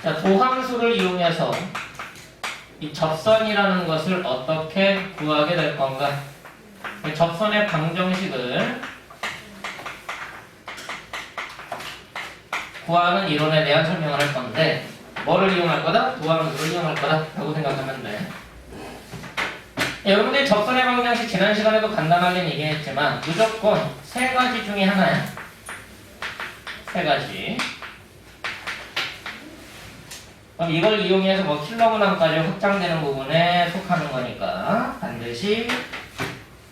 자, 도함수를 이용해서 이 접선이라는 것을 어떻게 구하게 될 건가? 접선의 방정식을 구하는 이론에 대한 설명을 할 건데, 뭐를 이용할 거다? 도함수를 이용할 거다 라고 생각하면 돼. 여러분들이 접선의 방정식 지난 시간에도 간단하게 얘기했지만 무조건 세 가지 중에 하나야. 세 가지. 그럼 이걸 이용해서 뭐 킬러 문항까지 확장되는 부분에 속하는 거니까 반드시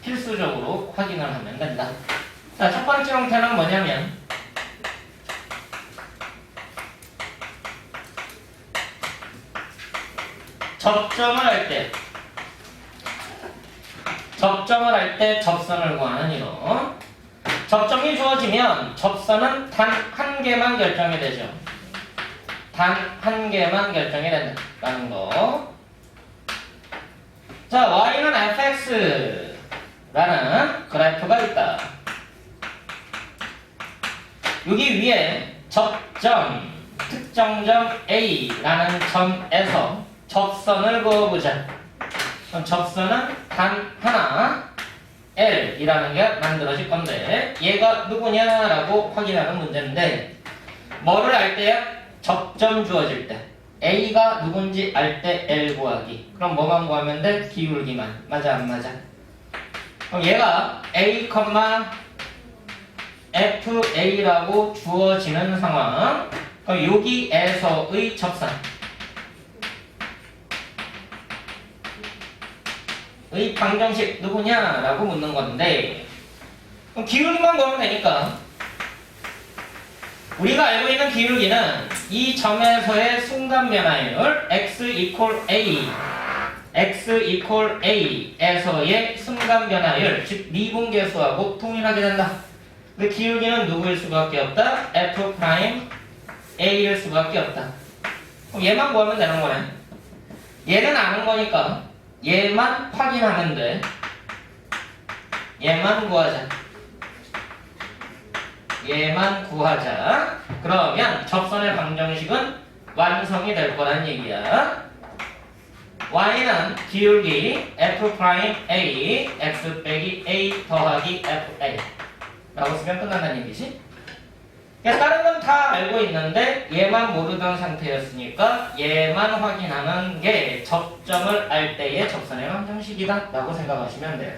필수적으로 확인을 하면 된다. 자, 첫 번째 형태는 뭐냐면 접점을 할 때 접선을 구하는 이론. 접점이 주어지면 접선은 단 한 개만 결정이 되죠. 단 한 개만 결정이 된다는 거. 자, y는 fx라는 그래프가 있다. 여기 위에 접점, 특정점 A라는 점에서 접선을 그어보자. 그럼 접선은 단 하나 L이라는 게 만들어질 건데 얘가 누구냐라고 확인하는 문제인데 뭐를 알 때야? 접점 주어질 때 A가 누군지 알 때 L 구하기. 그럼 뭐만 구하면 돼? 기울기만. 맞아 안 맞아? 그럼 얘가 A, FA라고 주어지는 상황. 그럼 여기에서의 접선 의 방정식 누구냐라고 묻는 건데, 그럼 기울기만 보면 되니까 우리가 알고 있는 기울기는 이 점에서의 순간 변화율 x equal a에서의 순간 변화율, 즉 미분계수하고 동일하게 된다. 근데 기울기는 누구일 수밖에 없다? f 프라임 a일 수밖에 없다. 그럼 얘만 구하면 되는 거네. 얘는 아는 거니까 얘만 확인하면 돼. 얘만 구하자. 그러면 접선의 방정식은 완성이 될 거란 얘기야. y는 기울기 f'A x 빼기 a 더하기 fa 라고 쓰면 끝난다는 얘기지. 그러니까 다른 건 다 알고 있는데 얘만 모르던 상태였으니까 얘만 확인하는 게 접점을 알 때의 접선의 방정식이다 라고 생각하시면 돼요.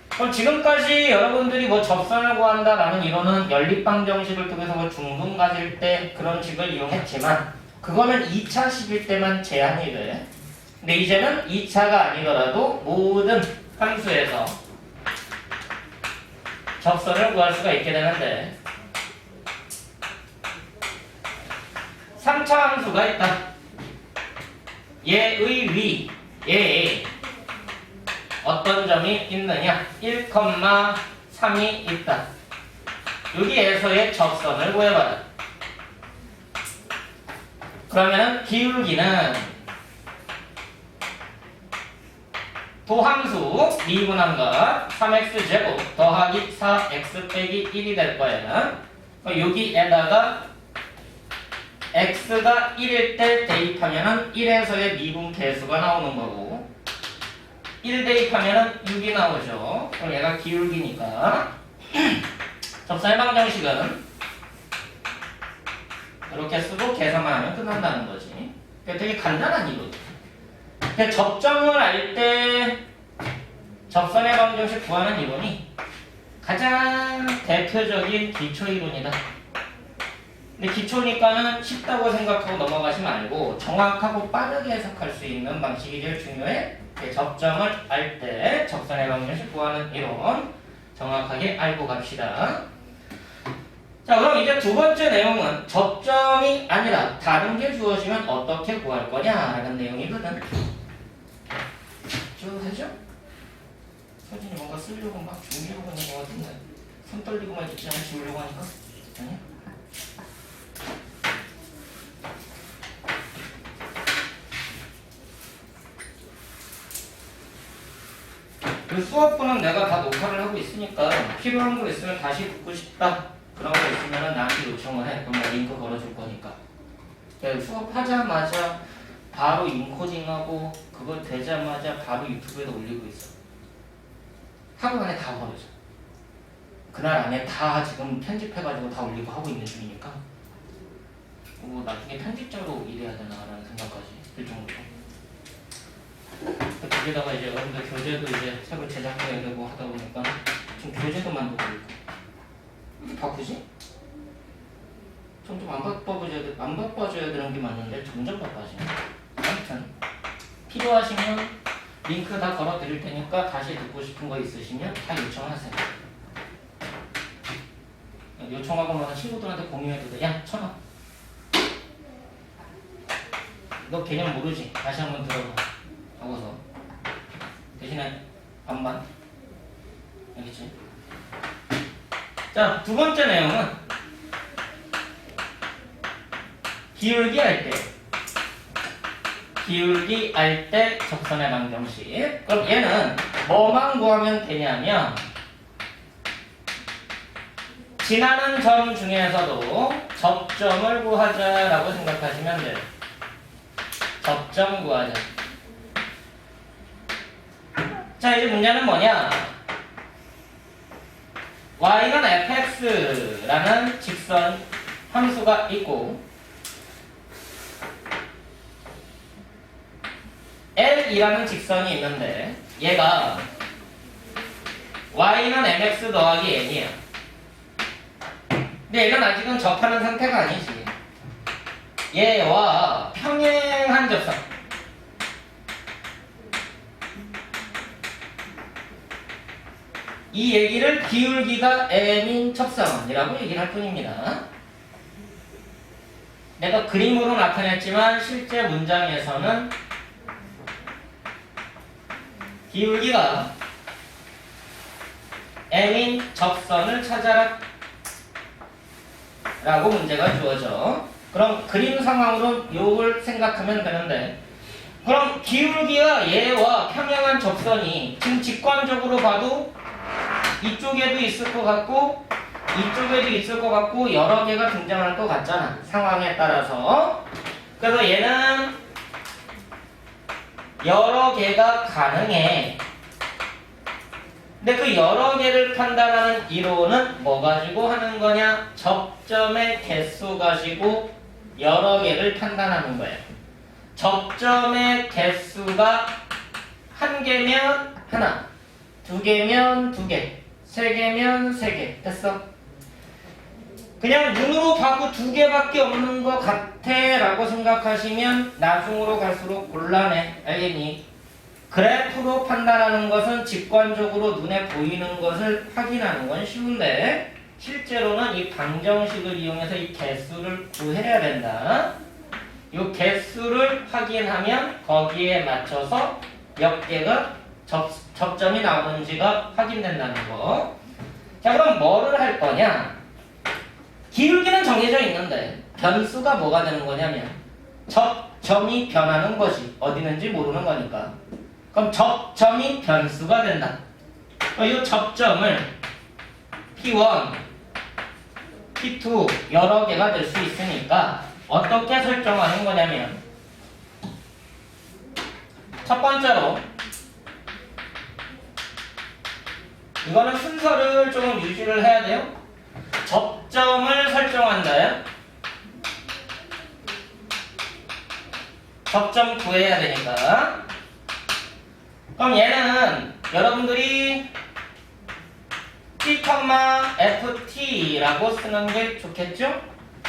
그럼 지금까지 여러분들이 뭐 접선을 구한다라는 이론은 연립방정식을 통해서 뭐 중분 가질 때 그런 식을 이용했지만 그거는 2차 식일 때만 제한이 돼. 근데 이제는 2차가 아니더라도 모든 함수에서 접선을 구할 수가 있게 되는데 3차 함수가 있다. 얘의 위, 얘에 어떤 점이 있느냐? 1,3이 있다. 여기에서의 접선을 구해봐라. 그러면은 기울기는 도함수 미분함과 3x제곱 더하기 4x 빼기 1이 될 거야. 여기에다가 x가 1일 때 대입하면은 1에서의 미분 계수가 나오는 거고 1 대입하면은 6이 나오죠. 그럼 얘가 기울기니까 접선의 방정식은 이렇게 쓰고 계산만 하면 끝난다는 거지. 되게 간단한 이론이야. 접점을 알 때 접선의 방정식 구하는 이론이 가장 대표적인 기초 이론이다. 근데 기초니까는 쉽다고 생각하고 넘어가지 말고 정확하고 빠르게 해석할 수 있는 방식이 제일 중요해. 접점을 알 때 접선의 방정식 구하는 이론 정확하게 알고 갑시다. 자, 그럼 이제 두 번째 내용은 접점이 아니라 다른 게 주어지면 어떻게 구할 거냐라는 내용이거든. 쭉 해줘? 서진이 뭔가 쓰려고 막 준비하고 있는 것 같은데 손 떨리고만 있지 않아? 지우려고 하니까? 아니야? 그 수업분은 내가 다 녹화를 하고 있으니까 필요한 거 있으면 다시 듣고 싶다 그런 거 있으면 나한테 요청을 해. 그럼 나 링크 걸어줄 거니까. 수업하자마자 바로 인코딩하고 그거 되자마자 바로 유튜브에다 올리고 있어. 하루 안에 다 버려져. 그날 안에 다 지금 편집해가지고 다 올리고 하고 있는 중이니까 뭐 나중에 편집자로 일해야 되나라는 생각까지 들 정도로. 거기다가 이제 여러분들 교재도 이제 새로 제작해야 되고 하다 보니까 지금 교재도 만들고 있고. 왜 이렇게 바쁘지? 좀 안 바빠져야 되는 게 맞는데 점점 바빠지네. 아무튼 필요하시면 링크 다 걸어 드릴 테니까 다시 듣고 싶은 거 있으시면 다 요청하세요. 요청하고 나서 친구들한테 공유해도 돼. 야, 천아, 너 개념 모르지? 다시 한번 들어봐 하고서 대신에 반반. 알겠지? 자, 두 번째 내용은 기울기 할 때 접선의 방정식. 그럼 얘는 뭐만 구하면 되냐면 지나는 점 중에서도 접점을 구하자라고 생각하시면 돼요. 접점 구하자. 자, 이제 문제는 뭐냐? y는 fx라는 직선 함수가 있고 L이라는 직선이 있는데 얘가 y는 mx 더하기 n이야. 근데 얘는 아직은 접하는 상태가 아니지. 얘와 평행한 접선. 이 얘기를 기울기가 n인 접선이라고 얘기를 할 뿐입니다. 내가 그림으로 나타냈지만 실제 문장에서는 기울기가 n인 접선을 찾아라 라고 문제가 주어져. 그럼 그림 상황으로 요걸 생각하면 되는데, 그럼 기울기가 얘와 평행한 접선이 지금 직관적으로 봐도 이쪽에도 있을 것 같고 이쪽에도 있을 것 같고 여러 개가 등장할 것 같잖아, 상황에 따라서. 그래서 얘는 여러 개가 가능해. 근데 그 여러 개를 판단하는 이론은 뭐 가지고 하는 거냐? 접점의 개수 가지고 여러 개를 판단하는 거예요. 접점의 개수가 한 개면 하나, 두 개면 두 개, 세 개면 세 개. 됐어? 그냥 눈으로 봐도 두 개밖에 없는 것 같아 라고 생각하시면 나중으로 갈수록 곤란해. 알겠니? 그래프로 판단하는 것은 직관적으로 눈에 보이는 것을 확인하는 건 쉬운데 실제로는 이 방정식을 이용해서 이 개수를 구해야 된다. 이 개수를 확인하면 거기에 맞춰서 몇 개가 접점이 나오는지가 확인된다는 거. 자, 그럼 뭐를 할 거냐? 기울기는 정해져 있는데 변수가 뭐가 되는 거냐면 접점이 변하는 것이 어디 있는지 모르는 거니까. 그럼 접점이 변수가 된다. 이 접점을 P1, P2 여러 개가 될 수 있으니까 어떻게 설정하는 거냐면 첫 번째로 이거는 순서를 좀 유지를 해야 돼요. 접점을 설정한다요. 접점 구해야 되니까. 그럼 얘는 여러분들이 T,FT라고 쓰는 게 좋겠죠?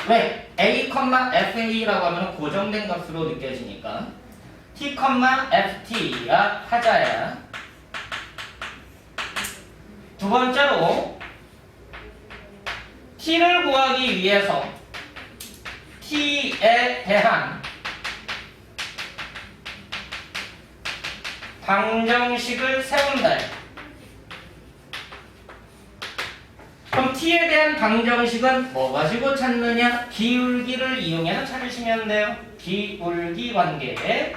왜? A, FA라고 하면 고정된 값으로 느껴지니까 T,FT가 하자야. 두 번째로 T를 구하기 위해서 T에 대한 방정식을 세운다. 그럼 T에 대한 방정식은 뭐 가지고 찾느냐? 기울기를 이용해서 찾으시면 돼요. 기울기 관계에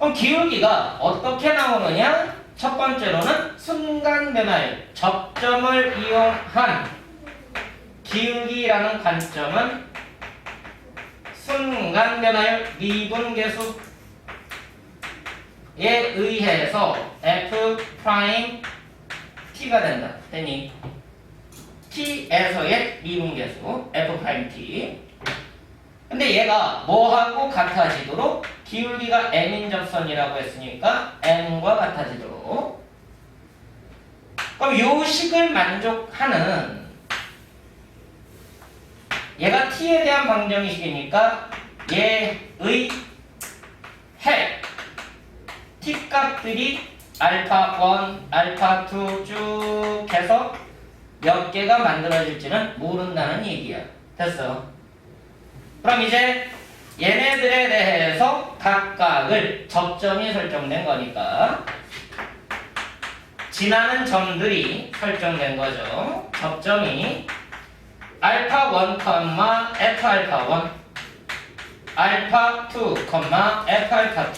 그럼 기울기가 어떻게 나오느냐? 첫 번째로는 순간 변화율, 접점을 이용한 기울기라는 관점은 순간 변화율 미분계수에 의해서 f 프라임 t가 된다. 되니 t에서의 미분계수 f 프라임 t. 근데 얘가 뭐하고 같아지도록 기울기가 m인 접선이라고 했으니까 m과 같아지도록. 그럼 요 식을 만족하는 얘가 t에 대한 방정식이니까 얘의 핵 t 값들이 알파 1, 알파 2 쭉 해서 몇 개가 만들어질지는 모른다는 얘기야. 됐어. 그럼 이제 얘네들에 대해서 각각을 접점이 설정된 거니까 지나는 점들이 설정된 거죠. 접점이 알파 1, f 알파 1, 알파 2, f 알파 2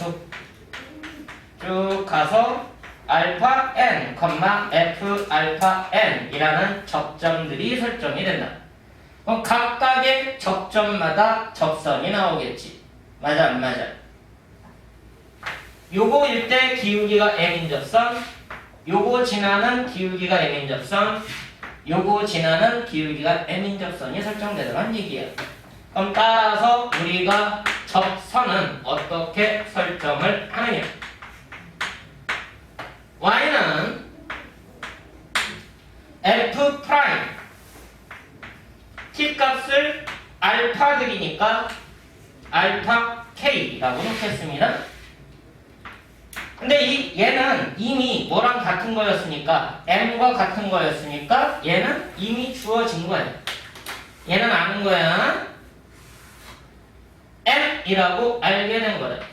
쭉 가서 알파 n, f 알파 n 이라는 접점들이 설정이 된다. 그럼 각각의 접점마다 접선이 나오겠지. 맞아 안 맞아? 요거일 때 기울기가 m인 접선, 요거 지나는 기울기가 m인 접선, 요거 지나는 기울기가 m인 접선이 설정되더란 얘기야. 그럼 따라서 우리가 접선은 어떻게 설정을 하느냐? y는 f 프라임 t 값을 알파 들이니까 알파 k라고 놓겠습니다. 근데 얘는 이미 뭐랑 같은 거였으니까 m과 같은 거였으니까 얘는 이미 주어진 거야. 얘는 아는 거야. m이라고 알게 된 거다.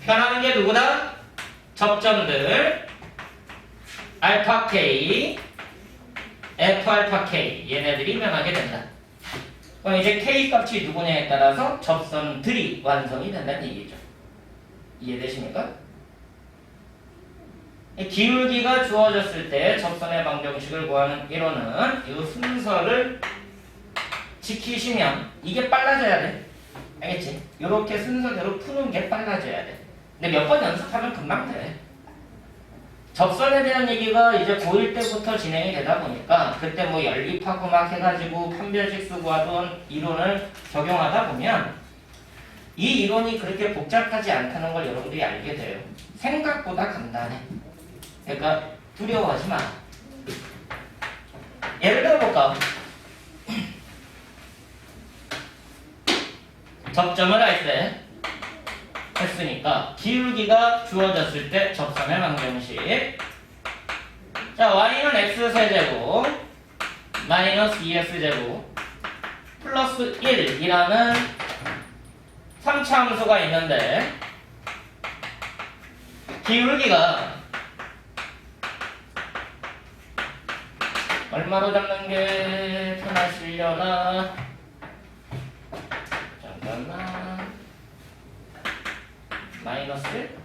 변하는 게 누구다? 접점들 알파 k, f 알파 k 얘네들이 변하게 된다. 그럼 이제 k 값이 누구냐에 따라서 접선들이 완성이 된다는 얘기죠. 이해되십니까? 기울기가 주어졌을 때 접선의 방정식을 구하는 이론은 이 순서를 지키시면 이게 빨라져야 돼. 알겠지? 이렇게 순서대로 푸는 게 빨라져야 돼. 근데 몇 번 연습하면 금방 돼. 접선에 대한 얘기가 이제 고1 때부터 진행이 되다 보니까 그때 뭐 연립하고 막 해가지고 판별식 쓰고 하던 이론을 적용하다 보면 이 이론이 그렇게 복잡하지 않다는 걸 여러분들이 알게 돼요. 생각보다 간단해. 그러니까 두려워하지 마. 예를 들어볼까? 접점을 할 때 했으니까 기울기가 주어졌을 때 접선의 방정식. 자, y는 x세제곱 마이너스 2x제곱 플러스 1이라는 3차 함수가 있는데 기울기가 얼마로 잡는 게 편하시려나? 잠깐만. 마이너스 1?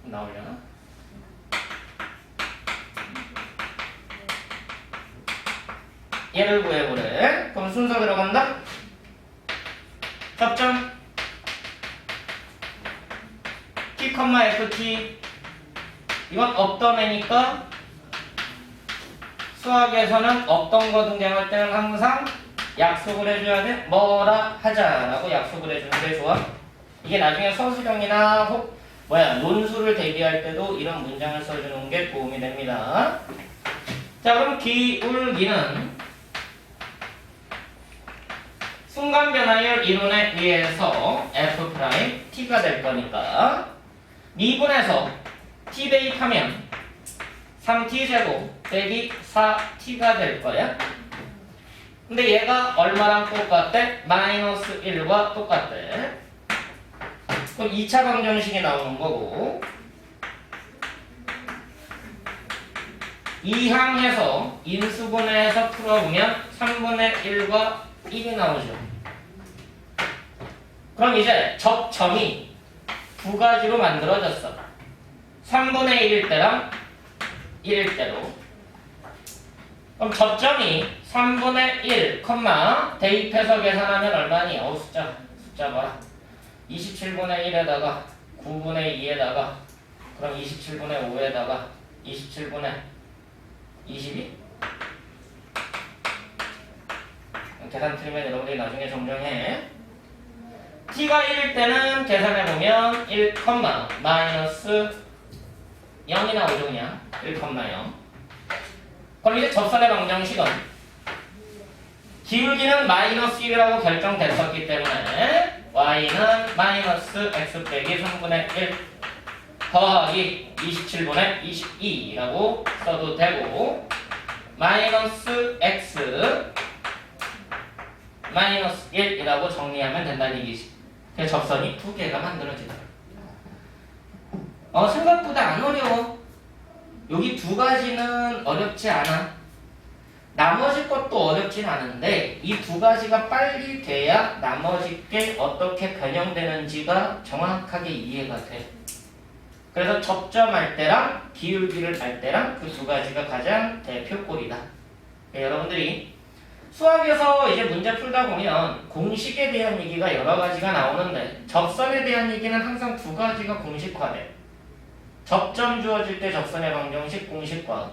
나오려나? 얘를 구해보래. 그럼 순서 들어간다? 접점 t, ft 이건 없던 애니까 수학에서는 없던 거 등장할 때는 항상 약속을 해줘야 돼. 뭐라 하자라고 약속을 해주는 게 좋아. 이게 나중에 서술형이나 혹 논술을 대비할 때도 이런 문장을 써주는 게 도움이 됩니다. 자, 그럼 기울기는 순간 변화율 이론에 의해서 f 프라임 t가 될 거니까 미분해서 t 대입하면 3t 제곱 빼기 4t가 될 거야. 근데 얘가 얼마랑 똑같대? 마이너스 1과 똑같대. 그럼 2차 방정식이 나오는 거고 2항해서 인수분해해서 풀어보면 3분의 1과 1이 나오죠. 그럼 이제 접점이 두 가지로 만들어졌어. 3분의 1일 때랑 1일 때로. 그럼 접점이 3분의 1, 대입해서 계산하면 얼마니? 숫자 봐라. 27분의 1에다가 9분의 2에다가 그럼 27분의 5에다가 27분의 22? 계산 틀리면 여러분들이 나중에 정정해. t가 1일 때는 계산해보면 1, 마이너스 0이 나오죠 그냥. 1,0. 그럼 이제 접선의 방정식은 기울기는 마이너스 1이라고 결정됐었기 때문에 y는 마이너스 x 빼기 3분의 1 더하기 27분의 22라고 써도 되고 마이너스 x 마이너스 1이라고 정리하면 된다는 얘기지. 그래서 접선이 두 개가 만들어지더라. 생각보다 안 어려워. 여기 두 가지는 어렵지 않아. 나머지 것도 어렵진 않은데 이 두 가지가 빨리 돼야 나머지 게 어떻게 변형되는지가 정확하게 이해가 돼. 그래서 접점할 때랑 기울기를 알 때랑 그 두 가지가 가장 대표꼴이다. 여러분들이 수학에서 이제 문제 풀다 보면 공식에 대한 얘기가 여러 가지가 나오는데 접선에 대한 얘기는 항상 두 가지가 공식화돼. 접점 주어질 때 접선의 방정식 공식과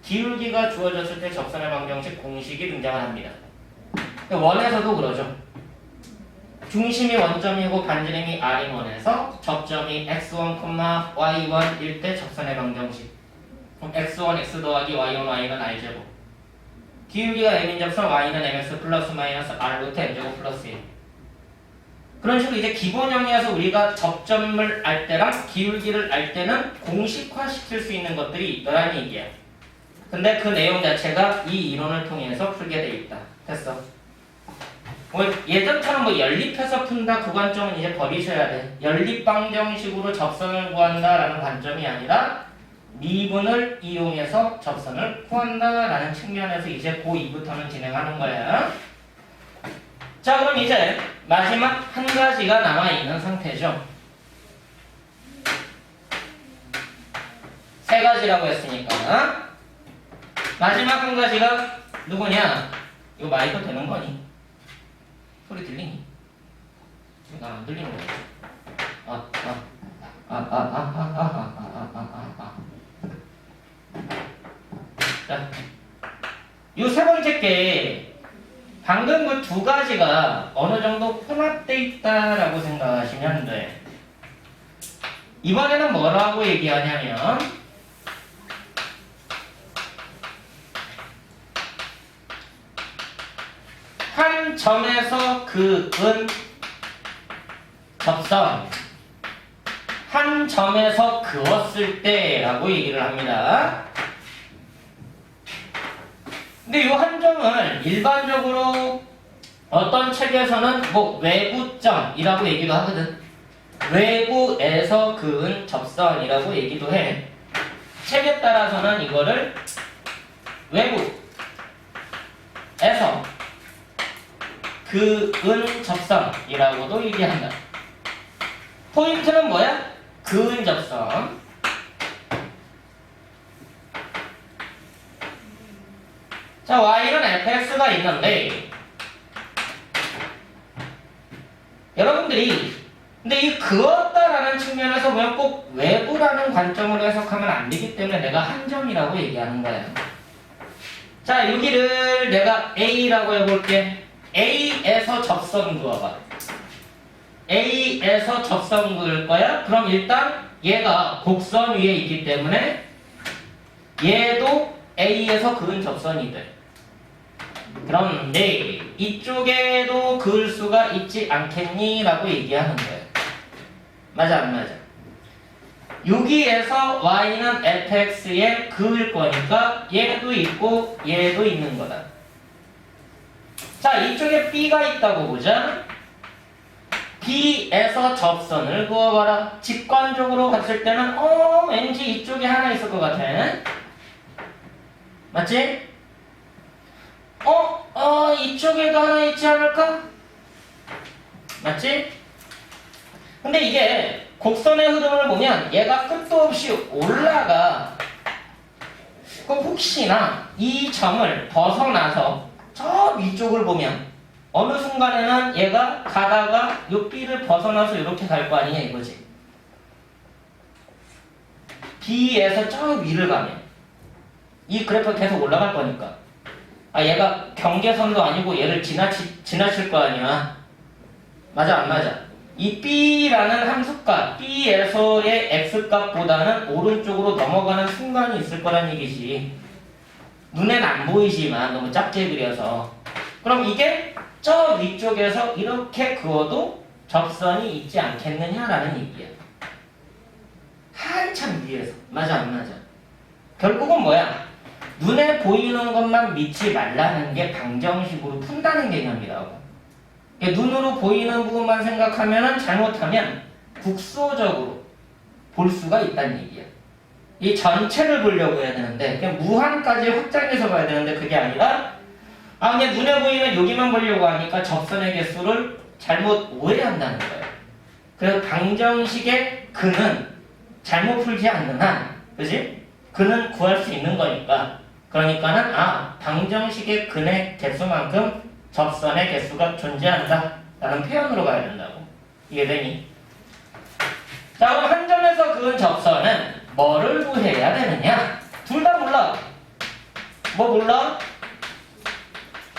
기울기가 주어졌을 때 접선의 방정식 공식이 등장을 합니다. 원에서도 그러죠. 중심이 원점이고 반지름이 r인 원에서 접점이 x1, y1일 때 접선의 방정식. 그럼 x1, x 더하기 y1, y는 r제곱. 기울기가 m인 접선 y는 mx 플러스 마이너스 r 루트 m제곱 플러스 1. 그런 식으로 이제 기본형에서 우리가 접점을 알 때랑 기울기를 알 때는 공식화시킬 수 있는 것들이 있더라는 얘기야. 근데 그 내용 자체가 이 이론을 통해서 풀게 돼 있다. 됐어. 예전처럼 연립해서 푼다 그 관점은 이제 버리셔야 돼. 연립방정식으로 접선을 구한다라는 관점이 아니라 미분을 이용해서 접선을 구한다라는 측면에서 이제 고2부터는 진행하는 거야. 자, 그럼 이제 마지막 한 가지가 남아있는 상태죠. 세 가지라고 했으니까 마지막 한 가지가 누구냐? 이거 마이크 되는 거니? 소리 들리니? 안 들리는 거지? 자, 요 세 번째 게 방금 그 두 가지가 어느 정도 혼합돼 있다라고 생각하시면 돼. 이번에는 뭐라고 얘기하냐면 한 점에서 그은 접선 한 점에서 그었을 때라고 얘기를 합니다. 근데 이 한 점을 일반적으로 어떤 책에서는 외부점이라고 얘기도 하거든. 외부에서 그은 접선이라고 얘기도 해. 책에 따라서는 이거를 외부에서 그은 접선이라고도 얘기한다. 포인트는 뭐야? 그은 접선. 자, y는 fx가 있는데 여러분들이 근데 이 그었다라는 측면에서 보면 꼭 외부라는 관점으로 해석하면 안 되기 때문에 내가 한 점이라고 얘기하는 거예요. 자, 여기를 내가 A라고 해볼게. A에서 접선 그어봐. A에서 접선 그을 거야. 그럼 일단 얘가 곡선 위에 있기 때문에 얘도 A에서 그은 접선이 돼. 그런데 이쪽에도 그을 수가 있지 않겠니? 라고 얘기하는 거예요. 맞아 안 맞아? 여기에서 y는 fx에 그을 거니까 얘도 있고 얘도 있는 거다. 자, 이쪽에 b가 있다고 보자. b에서 접선을 그어봐라. 직관적으로 봤을 때는 왠지 이쪽에 하나 있을 것 같아. 맞지? 이쪽에도 하나 있지 않을까? 맞지? 근데 이게 곡선의 흐름을 보면 얘가 끝도 없이 올라가. 그럼 혹시나 이 점을 벗어나서 저 위쪽을 보면 어느 순간에는 얘가 가다가 요 B를 벗어나서 이렇게 갈 거 아니냐 이거지. B에서 저 위를 가면 이 그래프가 계속 올라갈 거니까 얘가 경계선도 아니고 얘를 지나칠 거 아니야. 맞아 안 맞아? 이 B라는 함수값 B에서의 X값보다는 오른쪽으로 넘어가는 순간이 있을 거란 얘기지. 눈엔 안 보이지만 너무 작게 그려서. 그럼 이게 저 위쪽에서 이렇게 그어도 접선이 있지 않겠느냐라는 얘기야. 한참 위에서. 맞아 안 맞아? 결국은 뭐야? 눈에 보이는 것만 믿지 말라는 게 방정식으로 푼다는 개념이라고. 눈으로 보이는 부분만 생각하면 잘못하면 국소적으로 볼 수가 있다는 얘기야. 이 전체를 보려고 해야 되는데 그냥 무한까지 확장해서 봐야 되는데 그게 아니라 그냥 눈에 보이는 여기만 보려고 하니까 접선의 개수를 잘못 오해한다는 거예요. 그래서 방정식의 근은 잘못 풀지 않는 한, 그지? 근은 구할 수 있는 거니까. 그러니까는 방정식의 근의 개수만큼 접선의 개수가 존재한다 라는 표현으로 가야 된다고. 이해되니? 자, 그럼 한 점에서 그은 접선은 뭐를 구해야 되느냐? 둘 다 몰라. 뭐 몰라?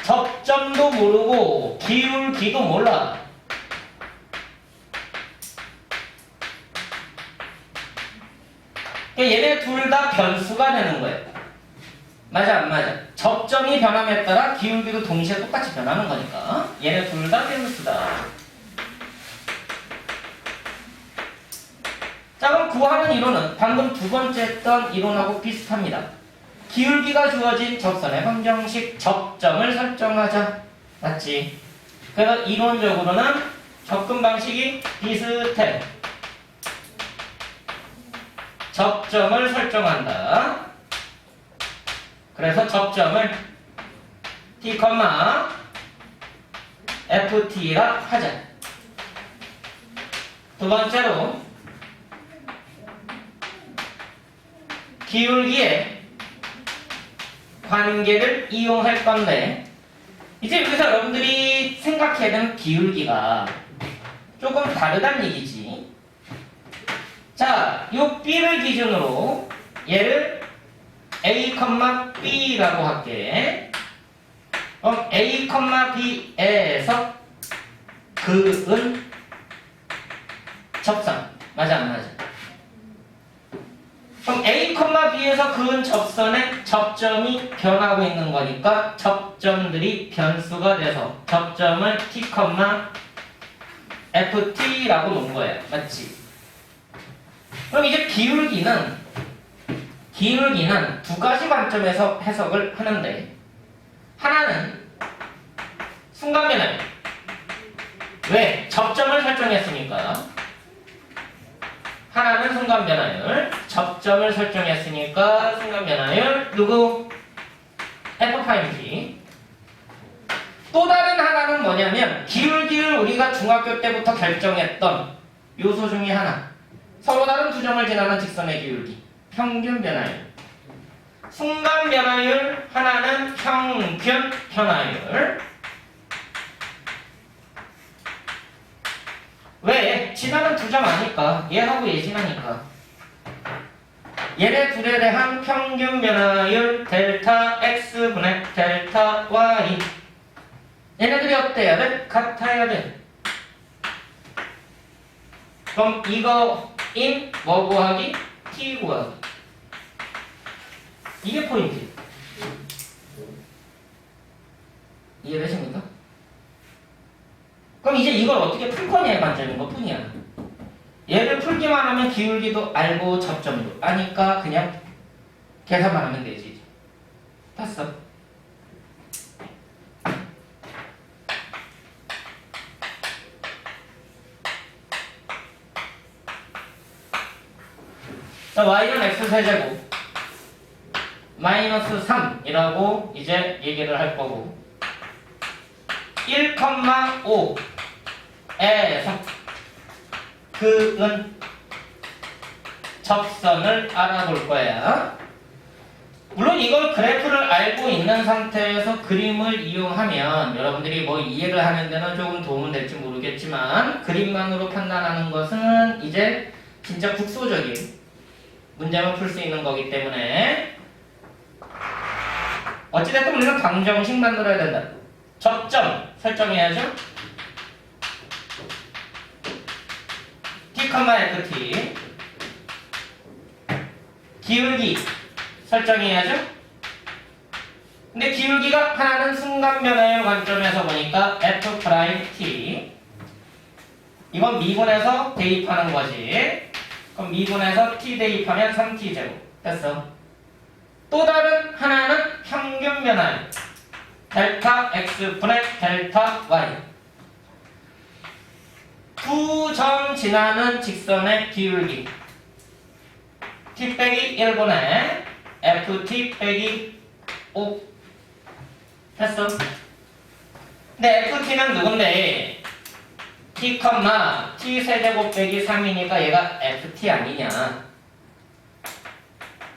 접점도 모르고 기울기도 몰라. 얘네 둘 다 변수가 되는 거예요. 맞아 안 맞아? 접점이 변함에 따라 기울기도 동시에 똑같이 변하는 거니까 얘네 둘 다 변수다. 자, 그럼 구하는 이론은 방금 두 번째 했던 이론하고 비슷합니다. 기울기가 주어진 접선의 방정식 접점을 설정하자. 맞지? 그래서 이론적으로는 접근 방식이 비슷해. 접점을 설정한다. 그래서 접점을 t, ft라 하자. 두 번째로 기울기의 관계를 이용할 건데 이제 여기서 여러분들이 생각해야 되는 기울기가 조금 다르다는 얘기지. 자, 요 B를 기준으로 얘를 A, B라고 할게. 그럼 A, B에서 그은 접선. 맞아 안 맞아? 그럼 A, B에서 그은 접선의 접점이 변하고 있는 거니까 접점들이 변수가 돼서 접점을 T, FT라고 놓은 거예요. 맞지? 그럼 이제 기울기는 두 가지 관점에서 해석을 하는데 하나는 순간 변화율. 왜? 접점을 설정했으니까. 하나는 순간 변화율. 접점을 설정했으니까 순간 변화율. 누구? F'G. 또 다른 하나는 뭐냐면 기울기를 우리가 중학교 때부터 결정했던 요소 중에 하나. 서로 다른 두 점을 지나는 직선의 기울기. 평균 변화율. 순간 변화율, 하나는 평균 변화율. 왜? 지나는 두 점 아니까. 얘하고 얘 지나니까. 얘네 둘에 대한 평균 변화율 델타 X분의 델타 Y. 얘네들이 어때야 돼? 같아야 돼. 그럼 이거 인 뭐 구하기? T 구하기. 이게 포인트. 이해되십니까? 그럼 이제 이걸 어떻게 풀 거냐의 관점인 것 뿐이야. 얘를 풀기만 하면 기울기도 알고 접점도 아니까 그냥 계산만 하면 되지. 됐어. 자, y는 x세제곱 마이너스 3이라고 이제 얘기를 할 거고 1,5에서 그은 접선을 알아볼 거야. 물론 이걸 그래프를 알고 있는 상태에서 그림을 이용하면 여러분들이 뭐 이해를 하는 데는 조금 도움은 될지 모르겠지만 그림만으로 판단하는 것은 이제 진짜 국소적인 문제만 풀 수 있는 거기 때문에 어찌됐든 우리는 방정식 만들어야 된다. 접점 설정해야죠. t, ft 기울기 설정해야죠. 근데 기울기가 하나는 순간 변화의 관점에서 보니까 f't 이건 미분해서 대입하는 거지. 그럼 미분해서 t 대입하면 3t제곱 됐어. 또 다른 하나는 평균 변화 델타 x분의 델타 y 두 점 지나는 직선의 기울기 t 빼기 1분의 ft 빼기 5 됐어. 근데 ft는 누군데 t, t 세제곱 빼기 3이니까 얘가 ft 아니냐.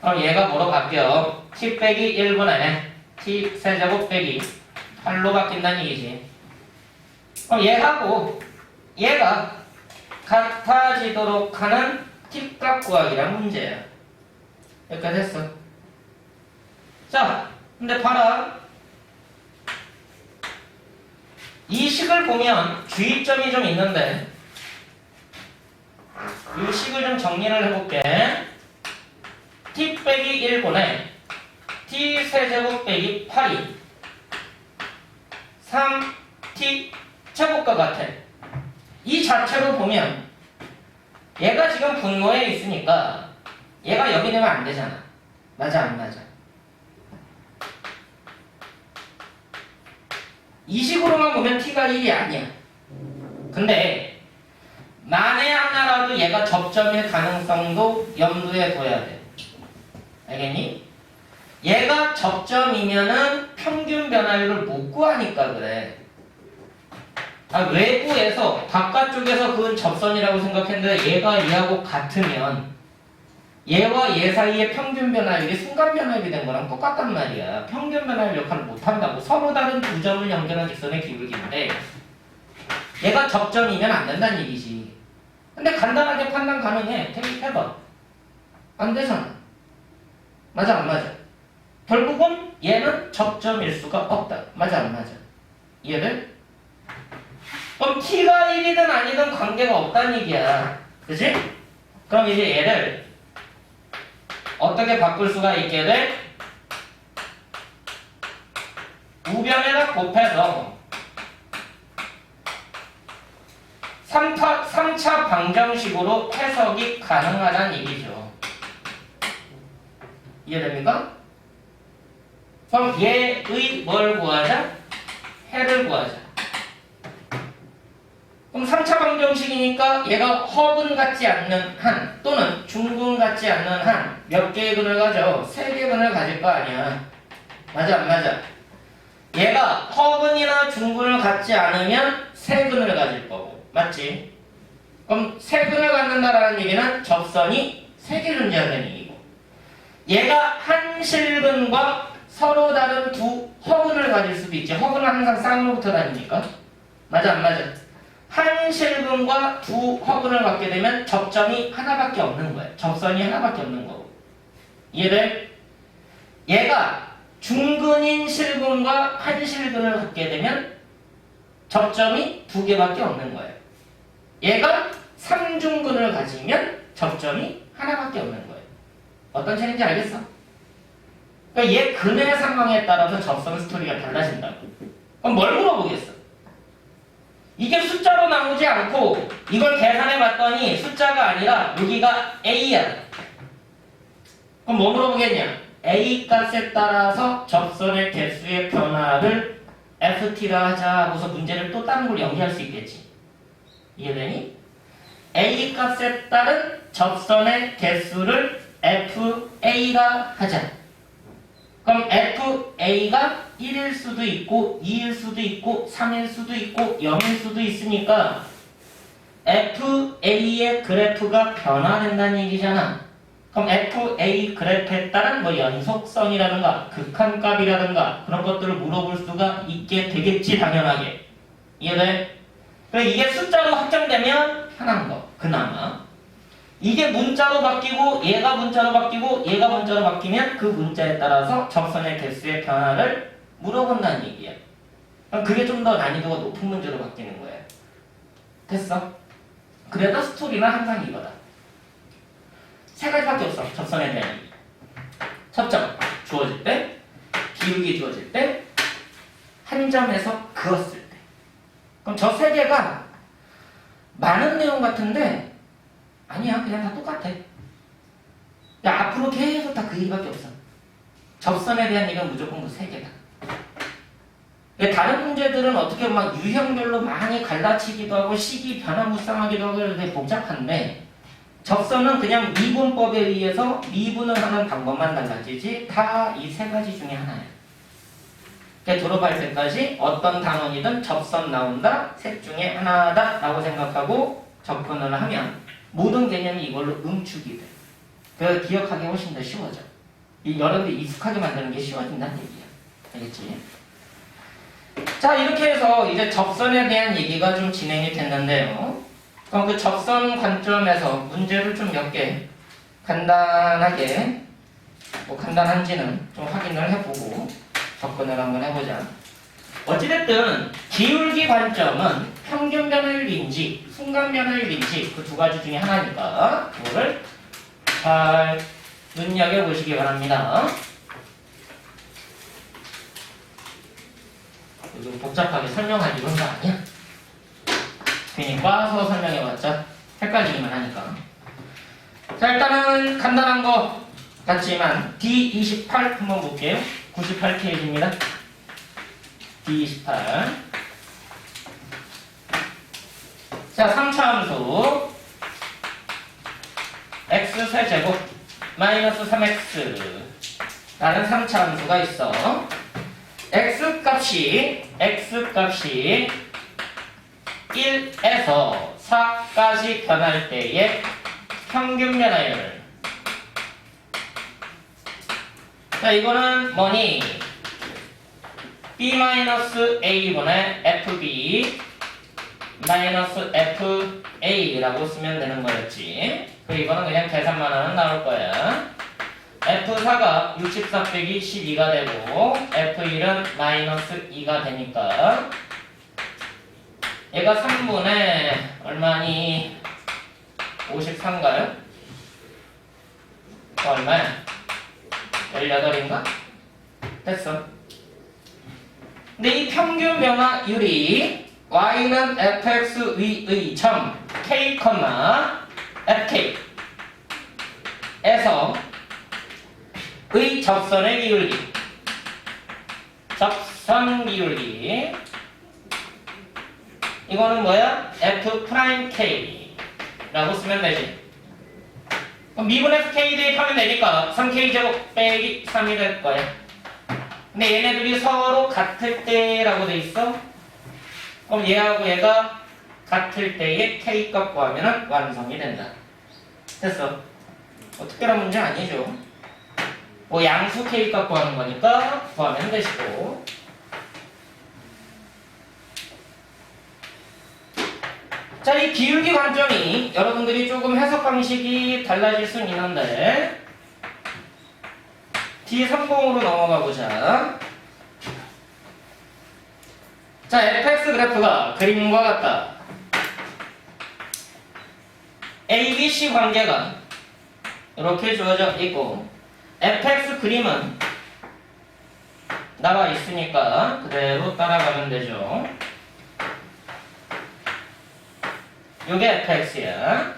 그럼 얘가 뭐로 바뀌어? t 빼기 1분의 t 세제곱 빼기 8로 바뀐다는 얘기지. 그럼 얘하고 얘가 같아지도록 하는 t값 구하기란 문제야. 여기까지 했어. 자, 근데 봐라. 이 식을 보면 주의점이 좀 있는데 이 식을 좀 정리를 해볼게. t 빼기 1분의 t 세제곱 빼기 8이 3t 제곱과 같아. 이 자체로 보면 얘가 지금 분모에 있으니까 얘가 여기 되면 안 되잖아. 맞아 안 맞아? 이 식으로만 보면 t가 1이 아니야. 근데 만에 하나라도 얘가 접점일 가능성도 염두에 둬야 돼. 알겠니? 얘가 접점이면은 평균 변화율을 못 구하니까 그래. 외부에서 바깥쪽에서 그건 접선이라고 생각했는데 얘가 얘하고 같으면 얘와 얘 사이의 평균 변화율이 순간 변화율이 된 거랑 똑같단 말이야. 평균 변화율 역할을 못한다고. 서로 다른 두 점을 연결한 직선의 기울기인데 얘가 접점이면 안 된다는 얘기지. 근데 간단하게 판단 가능해. 대입해봐. 안 되잖아. 맞아 안 맞아? 결국은 얘는 접점일 수가 없다. 맞아 안 맞아? 이해돼? 그럼 t가 1이든 아니든 관계가 없다는 얘기야. 그치? 그럼 이제 얘를 어떻게 바꿀 수가 있게 돼? 우변에다 곱해서 3차 방정식으로 해석이 가능하다는 얘기죠. 이해됩니까? 그럼 얘의 뭘 구하자? 해를 구하자. 그럼 3차 방정식이니까 얘가 허근 같지 않는 한 또는 중근 같지 않는 한 몇 개의 근을 가져? 3개의 근을 가질 거 아니야. 맞아 안 맞아? 얘가 허근이나 중근을 갖지 않으면 3근을 가질 거고 맞지? 그럼 3근을 갖는다라는 얘기는 접선이 3개 존재한다는 얘기고 얘가 한 실근과 서로 다른 두 허근을 가질 수도 있지. 허근은 항상 쌍으로부터 다니니까 맞아 안 맞아? 한 실근과 두 허근을 갖게 되면 접점이 하나밖에 없는 거야. 접선이 하나밖에 없는 거고. 이해돼? 얘가 중근인 실근과 한 실근을 갖게 되면 접점이 2개밖에 없는 거예요. 얘가 3중근을 가지면 접점이 하나밖에 없는 거예요. 어떤 차이인지 알겠어? 그러니까 얘 근의 상황에 따라서 접선 스토리가 달라진다고. 그럼 뭘 물어보겠어? 이게 숫자로 나오지 않고 이걸 계산해 봤더니 숫자가 아니라 여기가 A야. 그럼 뭐 물어보겠냐? A 값에 따라서 접선의 개수의 변화를 FT라 하자 하고서 문제를 또 다른 걸 연기할 수 있겠지. 이해되니? A 값에 따른 접선의 개수를 FA라 하자. 그럼 FA가 1일 수도 있고 2일 수도 있고 3일 수도 있고 0일 수도 있으니까 FA의 그래프가 변화된다는 얘기잖아. 그럼 FA 그래프에 따른 뭐 연속성이라든가 극한값이라든가 그런 것들을 물어볼 수가 있게 되겠지, 당연하게. 이해돼? 그래, 이게 숫자로 확정되면 편한 거, 그나마. 이게 문자로 바뀌고 얘가 문자로 바뀌고 얘가 문자로 바뀌면 그 문자에 따라서 접선의 개수의 변화를 물어본다는 얘기야. 그럼 그게 좀 더 난이도가 높은 문제로 바뀌는 거예요. 됐어? 그래도 스토리는 항상 이거다. 세 가지밖에 없어, 접선에 대한 얘기. 접점 주어질 때, 기울기 주어질 때, 한 점에서 그었을 때. 그럼 저 세 개가 많은 내용 같은데 아니야, 그냥 다 똑같아. 야, 앞으로 계속 다 그 얘기밖에 없어. 접선에 대한 얘기는 무조건 그 세 개다. 다른 문제들은 어떻게 막 유형별로 많이 갈라치기도 하고 식이 변화무쌍하기도 하고 되게 복잡한데, 접선은 그냥 미분법에 의해서 미분을 하는 방법만 달라지지 다 이 세 가지 중에 하나야. 졸업할 때까지 어떤 단원이든 접선 나온다, 셋 중에 하나다 라고 생각하고 접근을 하면 모든 개념이 이걸로 응축이 돼. 그래서 기억하기 훨씬 더 쉬워져. 여러분들 익숙하게 만드는 게 쉬워진다는 얘기야. 알겠지? 자, 이렇게 해서 이제 접선에 대한 얘기가 좀 진행이 됐는데요. 그럼 그 접선 관점에서 문제를 좀 몇 개 간단하게, 뭐 간단한지는 좀 확인을 해보고 접근을 한번 해보자. 어찌됐든 기울기 관점은 평균 변화율인지 순간 변화율인지 그 두 가지 중에 하나니까 그거를 잘 눈여겨보시기 바랍니다. 이거 복잡하게 설명할 이런 거 아니야? 괜히 꽈서 설명해봤자 헷갈리기만 하니까. 자, 일단은 간단한 거 같지만 D28 한번 볼게요. 98페이지입니다. D28. 자, 3차함수 x세제곱 마이너스 3x 라는 3차함수가 있어. x값이 1에서 4까지 변할 때의 평균 변화율. 자, 이거는 뭐니? b-a분의 fb 마이너스 fa라고 쓰면 되는 거였지. 그리고 이거는 그냥 계산만 하면 나올 거야. F4가 64 빼기 12가 되고 F1은 마이너스 2가 되니까 얘가 3분의 얼마니? 53인가요? 얼마야? 18인가? 됐어. 근데 이 평균 변화율이 y는 fx 위의 점 k, fk 에서 의 접선의 기울기, 접선 기울기, 이거는 뭐야? f'(k) 라고 쓰면 되지. 그럼 미분에서 k 대입하면 되니까 3k제곱 빼기 3이 될 거야. 근데 얘네들이 서로 같을 때라고 돼 있어. 그럼 얘하고 얘가 같을 때의 k 값 구하면 완성이 된다. 됐어. 특별한 문제 아니죠. 뭐 양수 k 값 구하는 거니까 구하면 되시고. 자, 이 기울기 관점이 여러분들이 조금 해석 방식이 달라질 수는 있는데 D30으로 넘어가 보자. 자, fx 그래프가 그림과 같다. ABC 관계가 이렇게 주어져 있고 fx 그림은 나와 있으니까 그대로 따라가면 되죠. 요게 fx야.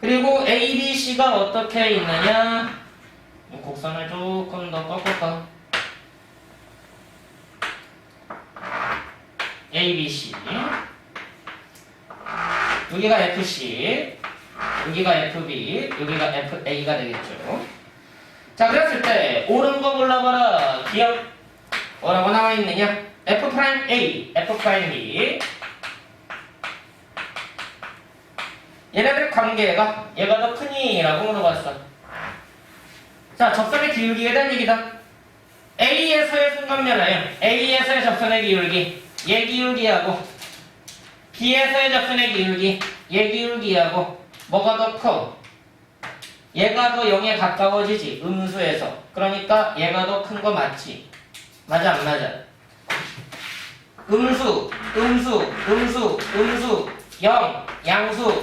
그리고 ABC가 어떻게 있느냐? 곡선을 조금 더 꺾을까? ABC, 여기가 FC, 여기가 FB, 여기가 FA가 되겠죠. 자, 그랬을 때 옳은 거 골라봐라. 기억 뭐라고 나와 있느냐? F'A, F'B 얘네들 관계가 얘가 더 크니? 라고 물어봤어. 자, 접선의 기울기에 대한 얘기다. A에서의 순간면화율, A에서의 접선의 기울기, 얘 기울기하고 B에서의 접선의 기울기, 얘 기울기하고 뭐가 더 커? 얘가 더 0에 가까워지지, 음수에서. 그러니까 얘가 더 큰 거 맞지? 맞아, 안 맞아? 음수, 0,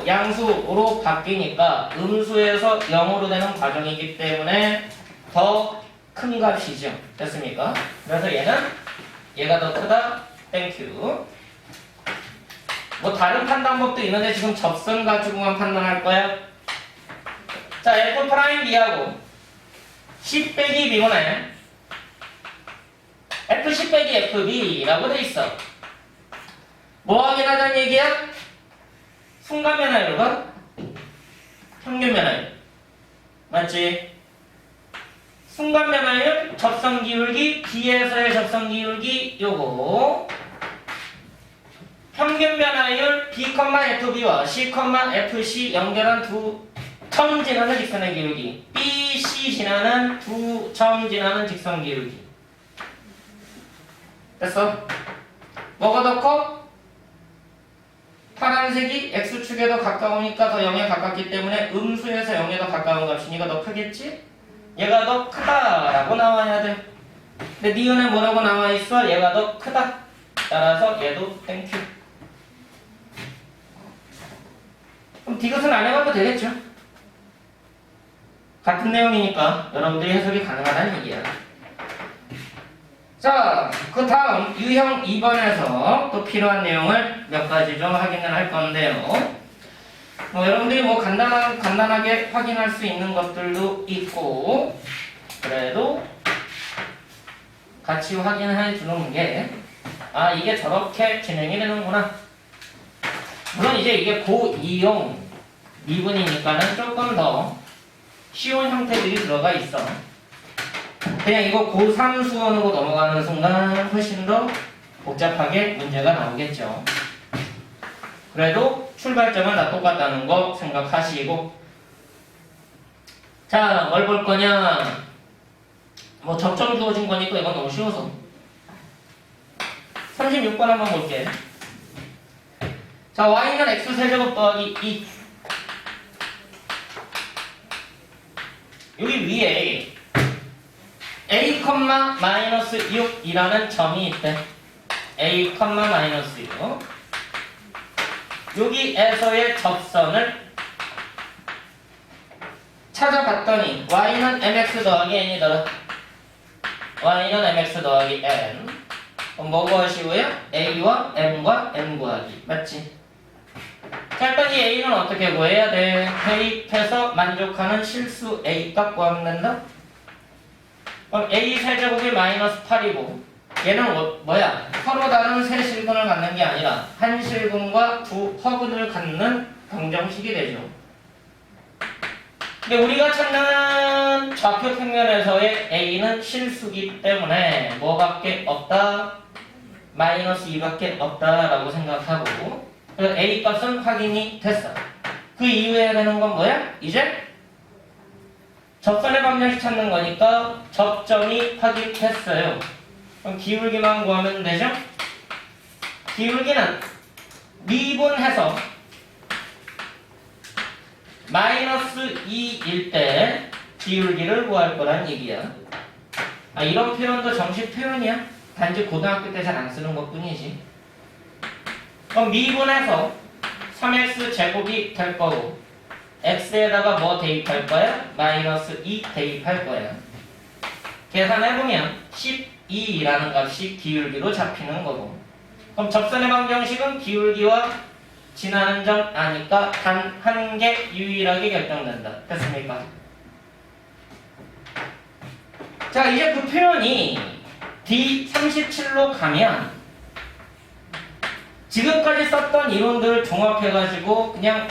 양수로 바뀌니까 음수에서 0으로 되는 과정이기 때문에 더 큰 값이죠. 됐습니까? 그래서 얘가 더 크다. 땡큐. 뭐 다른 판단법도 있는데 지금 접선 가지고만 판단할 거야. 자, F 프라임 B하고 10 빼기 B분의 F 10 빼기 FB라고 돼 있어. 뭐 확인하자는 얘기야? 순간면화율과 평균면화율. 맞지? 순간면화율, 접선기울기, B에서의 접선기울기 요거. 평균면화율 B, FB와 C, FC 연결한 두 점 지나는 직선의 기울기. B, C 지나는 두 점 지나는 직선 기울기. 됐어? 뭐가 더 커? 파란색이 X축에 더 가까우니까 더 0에 가깝기 때문에 음수에서 0에 더 가까운 값이니까 더 크겠지? 얘가 더 크다라고 나와야 돼. 근데 니은에 뭐라고 나와 있어? 얘가 더 크다. 따라서 얘도 땡큐. 그럼 디귿은 안 해봐도 되겠죠? 같은 내용이니까 여러분들이 해석이 가능하다는 얘기야. 자, 그 다음 유형 2번에서 또 필요한 내용을 몇 가지 좀 확인을 할 건데요. 여러분들이 뭐 간단하게 확인할 수 있는 것들도 있고, 그래도 같이 확인해 주는 게, 아, 이게 저렇게 진행이 되는구나. 물론 이제 이게 고2용 미분이니까는 조금 더 쉬운 형태들이 들어가 있어. 그냥 이거 고3 수원으로 넘어가는 순간 훨씬 더 복잡하게 문제가 나오겠죠. 그래도 출발점은 다 똑같다는 거 생각하시고, 자, 뭘 볼 거냐? 뭐 접점 주어진 거니까 이건 너무 쉬워서 36번 한번 볼게. 자, y는 x세제곱 더하기 2. 여기 위에 a, 마이너스 6이라는 점이 있대. a, 마이너스 6. 여기에서의 접선을 찾아봤더니 y는 mx 더하기 n이더라. y는 mx 더하기 n. 그럼 뭐 구하시고요? a와 m과 n 구하기. 맞지? 자, 일단 이 a는 어떻게 구해야 돼? 대입해서 만족하는 실수 a 값 구하면 된다? 그럼 a 세제곱이 마이너스 8이고 얘는 뭐야? 서로 다른 세 실근을 갖는 게 아니라 한 실근과 두 허근을 갖는 방정식이 되죠. 근데 우리가 찾는 좌표 평면에서의 a는 실수기 때문에 뭐밖에 없다? 마이너스 2밖에 없다라고 생각하고, 그래서 a 값은 확인이 됐어. 그 이후에 해야 되는 건 뭐야? 이제 접선의 방정식 찾는 거니까 접점이 확인됐어요. 그럼 기울기만 구하면 되죠? 기울기는 미분해서 마이너스 2일 때 기울기를 구할 거란 얘기야. 아, 이런 표현도 정식 표현이야. 단지 고등학교 때 잘 안 쓰는 것 뿐이지. 그럼 미분해서 3x 제곱이 될 거고, x에다가 뭐 대입할 거야? 마이너스 2 대입할 거야. 계산해보면 12라는 값이 기울기로 잡히는 거고, 그럼 접선의 방정식은 기울기와 지나는 점 아니까 단 한 개 유일하게 결정된다. 됐습니까? 자, 이제 그 표현이 D37로 가면 지금까지 썼던 이론들을 종합해가지고 그냥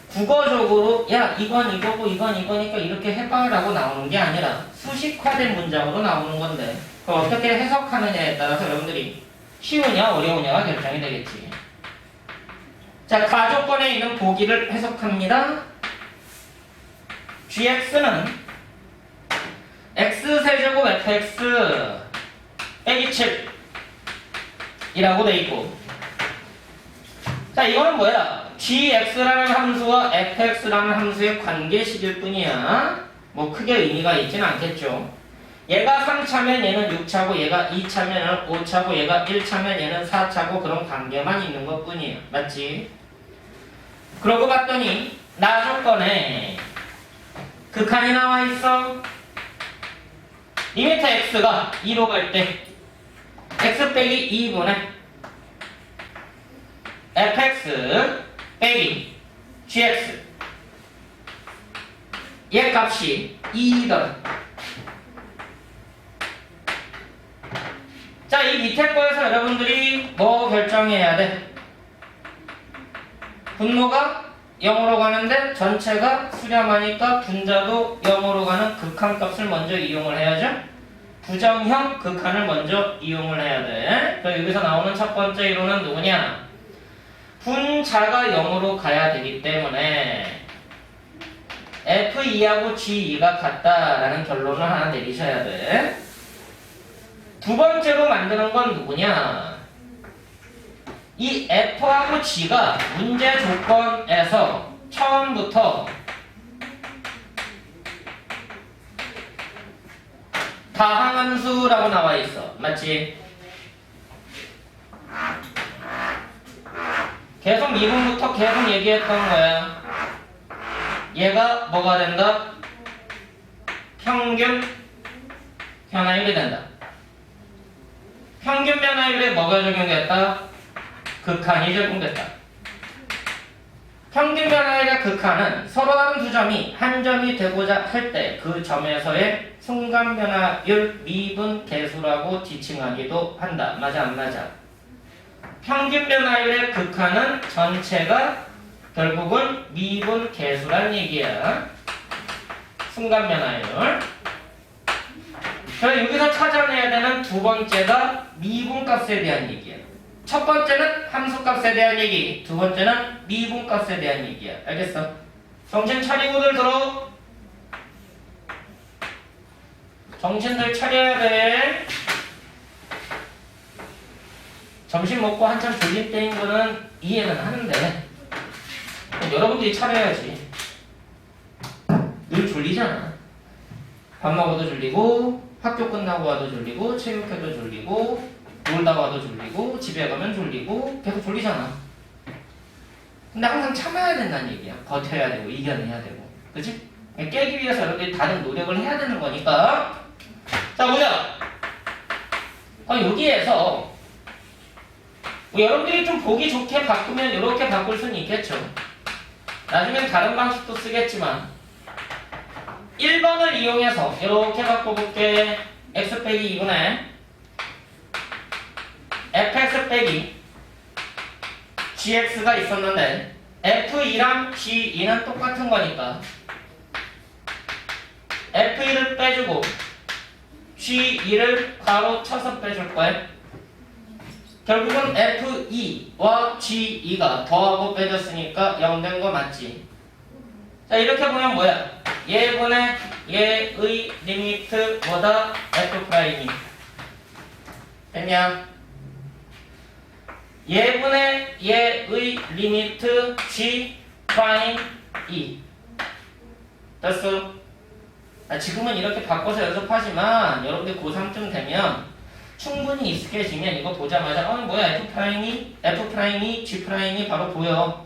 국어적으로 야, 이건 이거고 이건 이거니까 이렇게 해봐 라고 나오는 게 아니라 수식화된 문장으로 나오는 건데, 그럼 어떻게 해석하느냐에 따라서 여러분들이 쉬우냐 어려우냐가 결정이 되겠지. 자, 가조건에 있는 보기를 해석합니다. gx는 x세제곱 fx 빼기 7이라고 돼 있고, 자, 이거는 뭐야? gx라는 함수와 fx라는 함수의 관계식일 뿐이야. 뭐 크게 의미가 있지는 않겠죠. 얘가 3차면 얘는 6차고, 얘가 2차면 얘는 5차고, 얘가 1차면 얘는 4차고, 그런 관계만 있는 것 뿐이에요. 맞지? 그러고 봤더니 나 조건에 극한이 나와 있어. 리미트 x가 2로 갈 때 x 빼기 2분의 fx 빼기 gx, 얘 값이 2다. 자, 이 밑에 거에서 여러분들이 뭐 결정해야 돼? 분모가 0으로 가는데 전체가 수렴하니까 분자도 0으로 가는 극한값을 먼저 이용을 해야죠. 부정형 극한을 먼저 이용을 해야 돼. 그럼 여기서 나오는 첫 번째 이론은 누구냐? 분자가 0으로 가야 되기 때문에 F2하고 G2가 같다라는 결론을 하나 내리셔야 돼. 두 번째로 만드는 건 누구냐? 이 F하고 G가 문제 조건에서 처음부터 다항함수라고 나와 있어. 맞지? 계속 미분부터 계속 얘기했던 거야. 얘가 뭐가 된다? 평균 변화율이 된다. 평균 변화율에 뭐가 적용됐다? 극한이 적용됐다. 평균 변화율의 극한은 서로 다른 두 점이 한 점이 되고자 할 때 그 점에서의 순간 변화율 미분 계수라고 지칭하기도 한다. 맞아 안 맞아? 평균 변화율의 극한은 전체가 결국은 미분 계수란 얘기야. 순간 변화율. 그래서 여기서 찾아내야 되는 두 번째가 미분값에 대한 얘기야. 첫 번째는 함수값에 대한 얘기, 두 번째는 미분값에 대한 얘기야. 알겠어? 정신 차리고들 들어. 정신들 차려야 돼. 점심 먹고 한참 졸릴 때인 거는 이해는 하는데 여러분들이 차려야지. 늘 졸리잖아. 밥 먹어도 졸리고, 학교 끝나고 와도 졸리고, 체육회도 졸리고, 놀다 와도 졸리고, 집에 가면 졸리고, 계속 졸리잖아. 근데 항상 참아야 된다는 얘기야. 버텨야 되고, 이겨내야 되고. 그치? 깨기 위해서 여러분들이 다른 노력을 해야 되는 거니까. 자, 보자. 여기에서 여러분들이 좀 보기 좋게 바꾸면 이렇게 바꿀 수는 있겠죠. 나중엔 다른 방식도 쓰겠지만 1번을 이용해서 이렇게 바꿔볼게. x 빼기 2분의 fx 빼기 gx가 있었는데 f2랑 g2는 똑같은 거니까 f1을 빼주고 g2를 괄호 쳐서 빼줄 거야. 결국은 f2와 g2가 더하고 빼줬으니까 0 된 거 맞지? 자, 이렇게 보면 뭐야? 얘분의 얘의 리미트 뭐다? f'. 됐냐? 얘분의 얘의 리미트 g'. 됐어? 지금은 이렇게 바꿔서 연습하지만 여러분들 고3쯤 되면 충분히 익숙해지면 이거 보자마자 뭐야 F'이 G'이 바로 보여.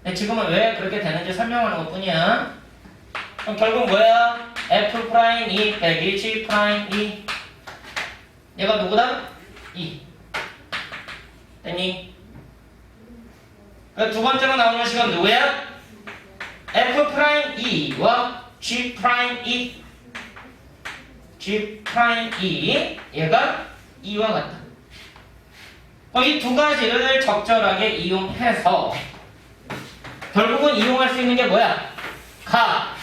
근데 지금은 왜 그렇게 되는지 설명하는 것 뿐이야. 그럼 결국 뭐야? F'E 빼기 G'E. 얘가 누구다? 2. 됐니? 두 번째로 나오는 식은 누구야? F'E와 G'E. G'E 얘가 2와 같다. 이 두 가지를 적절하게 이용해서 결국은 이용할 수 있는 게 뭐야? 가,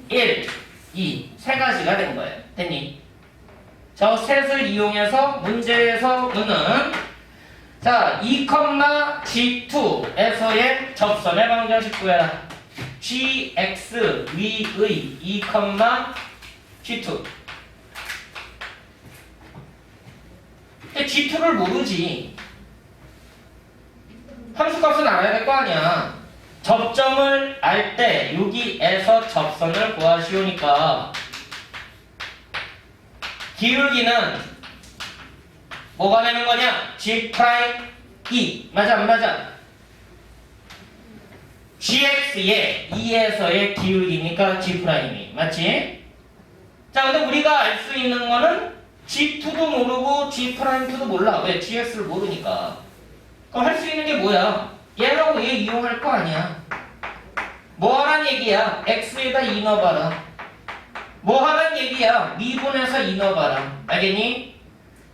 1, 2 세 가지가 된 거예요. 됐니? 저 셋을 이용해서 문제에서 문은 자, 2,G2에서의 접선의 방정식 구해라. Gx 위의 2,G2. 근데 G2를 모르지. 함수값은 알아야 될 거 아니야. 접점을 알 때 여기에서 접선을 구하시오니까 기울기는 뭐가 되는 거냐? G 프라임 E. 맞아 안 맞아? GX의 2에서의 기울기니까 G 프라임이 맞지? 자, 근데 우리가 알 수 있는 거는 G2도 모르고 G 프라임 2도 몰라. 왜? GX를 모르니까. 그럼 할 수 있는 게 뭐야? 얘하고 얘 이용할 거 아니야. 뭐 하란 얘기야? X에다 2 넣어봐라. 뭐 하란 얘기야? 미분해서 2 넣어봐라. 알겠니?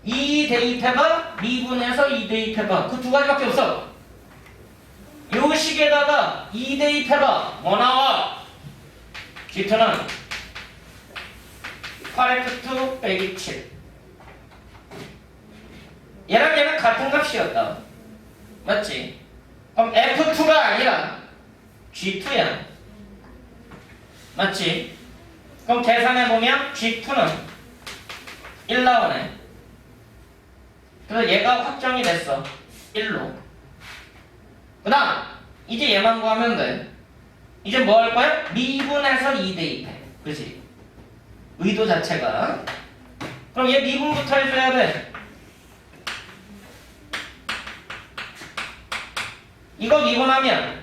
2 대입해봐, 미분해서 2 대입해봐. 그 두 가지밖에 없어. 요 식에다가 2 대입해봐. 뭐 나와? G2는 8F2 빼기 7. 얘랑 얘는 같은 값이었다. 맞지? 그럼 F2가 아니라 G2야. 맞지? 그럼 계산해보면 G2는 1 나오네. 그래서 얘가 확정이 됐어. 1로. 그 다음 이제 얘만 구하면 돼. 이제 뭐 할 거야? 미분해서 2 대입해. 그치? 의도 자체가. 그럼 얘 미분부터 해줘야 돼. 이거 미분하면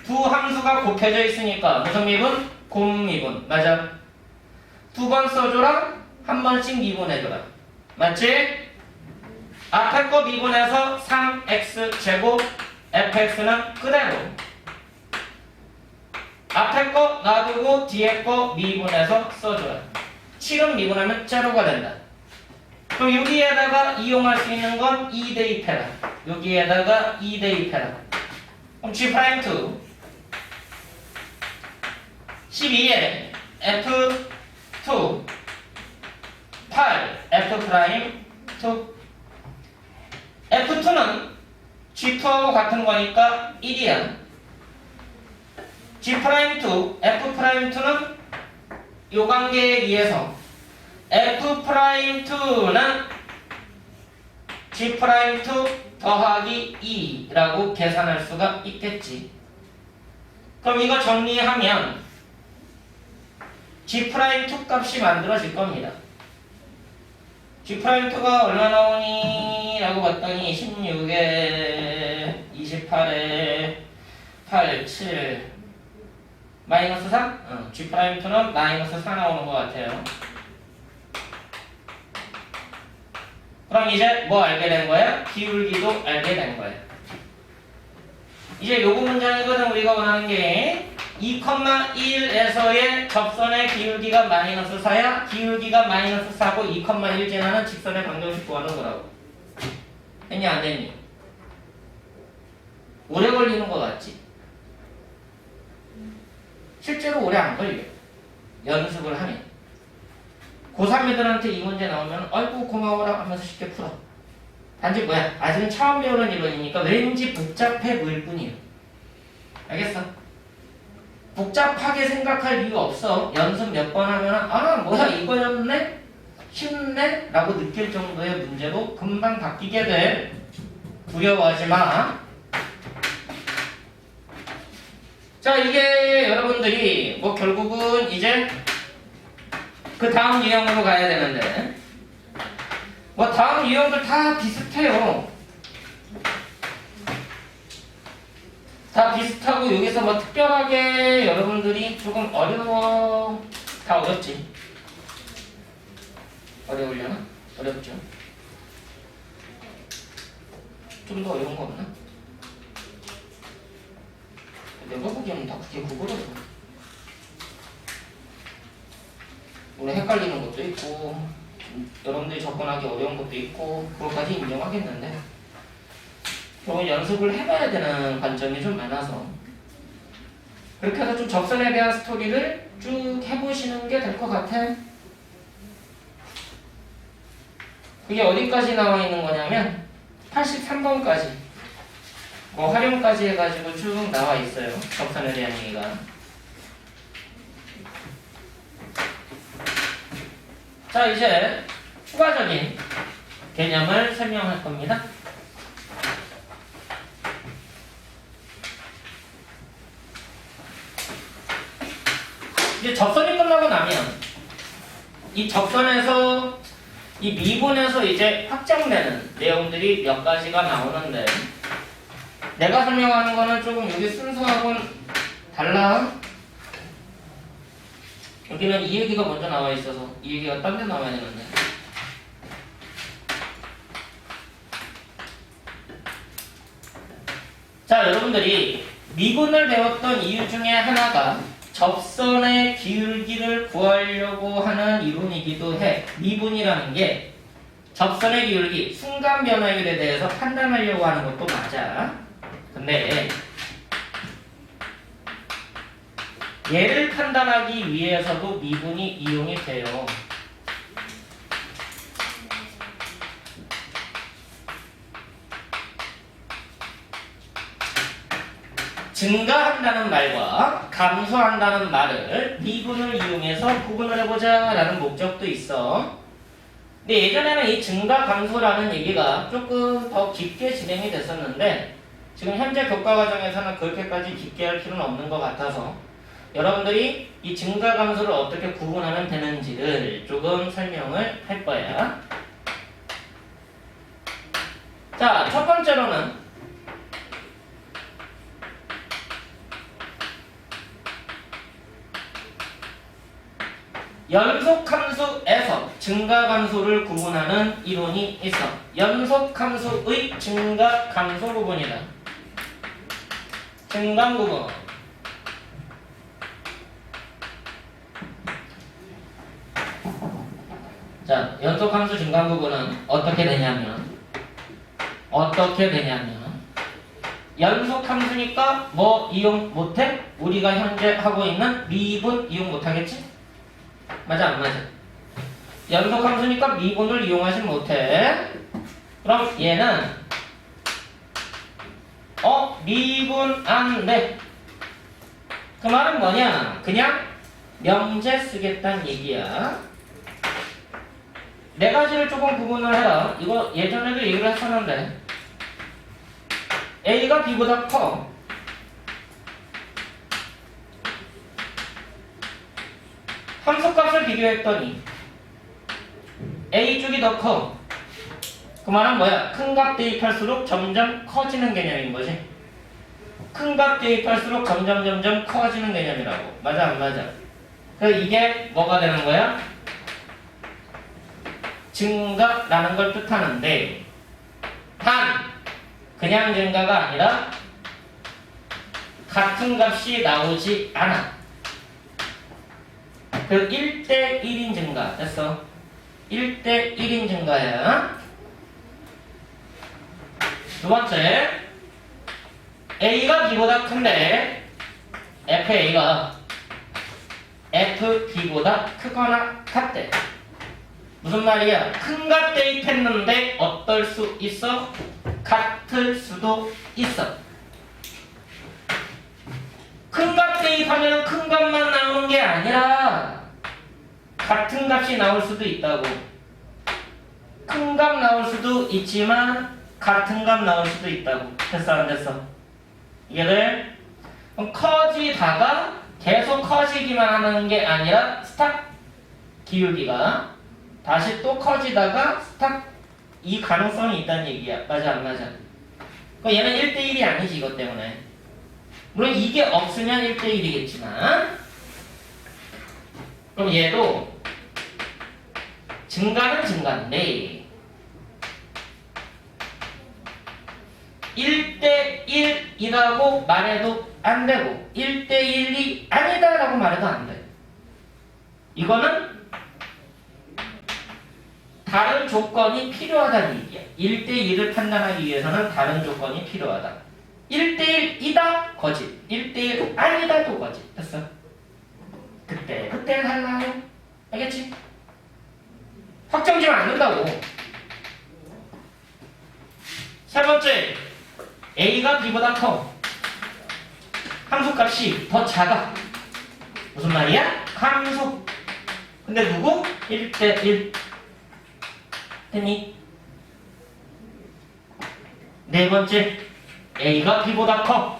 두 함수가 곱해져 있으니까 무슨 미분? 곱미분. 맞아. 두 번 써줘라. 한 번씩 미분해줘라. 맞지? 앞에 거 미분해서 3x제곱 fx는 그대로. 앞에 거 놔두고 뒤에 거 미분해서 써줘라. 7은 미분하면 제로가 된다. 그럼 여기에다가 이용할 수 있는 건 2 대입해라. 여기에다가 2 대입해라. 그럼 G'2 12에 F2 8 F'2 F2는 G2하고 같은 거니까 1이야. G'2 F'2는 요 관계에 의해서 F'2는 G'2 더하기 2라고 계산할 수가 있겠지. 그럼 이거 정리하면 G'2 값이 만들어질 겁니다. G'2가 얼마 나오니? 라고 봤더니 16에 28에 8, 7 마이너스 4? G'2는 마이너스 4 나오는 것 같아요. 그럼 이제 뭐 알게 된 거야? 기울기도 알게 된 거야. 이제 요거 문장이거든. 우리가 원하는 게 2,1에서의 접선의 기울기가 마이너스 4야. 기울기가 마이너스 4고 2,1 지나는 직선의 방정식 구하는 거라고. 됐니 안 됐니? 오래 걸리는 거 같지? 실제로 오래 안 걸려. 연습을 하면. 고3 애들한테 이 문제 나오면 아이고 고마워라 하면서 쉽게 풀어. 단지 뭐야? 아직은 처음 배우는 이론이니까 왠지 복잡해 보일 뿐이야. 알겠어? 복잡하게 생각할 이유 없어. 연습 몇 번 하면 아 뭐야 이거였네? 쉽네? 라고 느낄 정도의 문제로 금방 바뀌게 돼. 두려워하지 마. 자, 이게 여러분들이 뭐 결국은 이제 그 다음 유형으로 가야 되는데 뭐 다음 유형들 다 비슷해요. 다 비슷하고 여기서 뭐 특별하게 여러분들이 조금 어려워. 다 어렵지. 어려우려나? 어렵죠. 좀 더 어려운 거 없나? 내가 보기에는 다 그게 그거라고. 오늘 헷갈리는 것도 있고 여러분들이 접근하기 어려운 것도 있고 그것까지 인정하겠는데 조금 연습을 해봐야 되는 관점이 좀 많아서 그렇게 해서 좀 접선에 대한 스토리를 쭉 해보시는 게 될 것 같아. 그게 어디까지 나와 있는 거냐면 83번까지 뭐 활용까지 해가지고 쭉 나와 있어요. 접선에 대한 얘기가. 자, 이제 추가적인 개념을 설명할 겁니다. 이제 접선이 끝나고 나면 이 접선에서 이 미분에서 이제 확장되는 내용들이 몇 가지가 나오는데 내가 설명하는 거는 조금 여기 순서하고는 달라. 여기는 이 얘기가 먼저 나와 있어서 이 얘기가 딴 데 나와야 되는데. 자, 여러분들이 미분을 배웠던 이유 중에 하나가 접선의 기울기를 구하려고 하는 이론이기도 해. 미분이라는 게 접선의 기울기, 순간 변화율에 대해서 판단하려고 하는 것도 맞아. 근데 얘를 판단하기 위해서도 미분이 이용이 돼요. 증가한다는 말과 감소한다는 말을 미분을 이용해서 구분을 해보자 라는 목적도 있어. 근데 예전에는 이 증가 감소라는 얘기가 조금 더 깊게 진행이 됐었는데 지금 현재 교과 과정에서는 그렇게까지 깊게 할 필요는 없는 것 같아서 여러분들이 이 증가 감소를 어떻게 구분하면 되는지를 조금 설명을 할 거야. 자, 첫 번째로는 연속함수에서 증가감소를 구분하는 이론이 있어. 연속함수의 증가감소 구분이다. 증감 구분. 자, 연속함수 증감 구분은 어떻게 되냐면 연속함수니까 뭐 이용 못해? 우리가 현재 하고 있는 미분 이용 못하겠지? 맞아 안 맞아? 연속함수니까 미분을 이용하지 못해. 그럼 얘는 미분 안 돼. 그 말은 뭐냐? 그냥 명제 쓰겠다는 얘기야. 네 가지를 조금 구분을 해라. 이거 예전에도 얘기를 했었는데 A가 B보다 커. 함수값을 비교했더니 A 쪽이 더 커. 그 말은 뭐야? 큰 값 대입할수록 점점 커지는 개념인 거지. 큰 값 대입할수록 점점 커지는 개념이라고. 맞아 안 맞아? 그래서 이게 뭐가 되는 거야? 증가라는 걸 뜻하는데 단 그냥 증가가 아니라 같은 값이 나오지 않아. 그 1대 1인 증가 됐어. 1대 1인 증가야. 두 번째, A가 B보다 큰데 FA가 FB보다 크거나 같대. 무슨 말이야? 큰 값 대입했는데 어떨 수 있어? 같을 수도 있어. 큰 값 대입하면 큰 값만 나오는 게 아니라 같은 값이 나올 수도 있다고. 큰 값 나올 수도 있지만 같은 값 나올 수도 있다고. 됐어 안 됐어? 이해를? 커지다가 계속 커지기만 하는 게 아니라 스탑 기울기가 다시 또 커지다가 스탑 이 가능성이 있다는 얘기야. 맞아 안 맞아? 얘는 1대1이 아니지 이것 때문에. 물론 이게 없으면 1대1이겠지만 그럼 얘도 증가는 증가인데 1대1이라고 말해도 안 되고 1대1이 아니다라고 말해도 안 돼. 이거는 다른 조건이 필요하다는 얘기야. 1대1을 판단하기 위해서는 다른 조건이 필요하다. 1대1이다 거짓, 1대1 아니다 또 거짓. 됐어? 그때는 달라요. 알겠지? 확정지면 안 된다고. 세 번째, A가 B보다 커. 함수값이 더 작아. 무슨 말이야? 함수. 근데 누구? 1대1. 됐니? 네 번째, A가 B보다 커.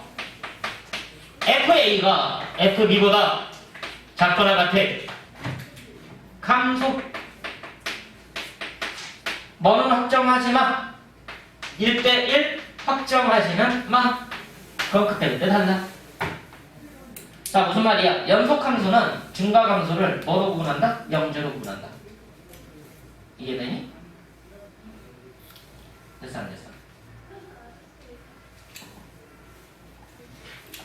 FA가 FB보다 작거나 같아. 함수. 뭐는 확정하지 마. 1대1 확정하지는 마. 그건 그때그때 달라. 자, 무슨 말이야? 연속함수는 증가함수를 뭐로 구분한다? 영제로 구분한다. 이해되니? 됐어 안 됐어?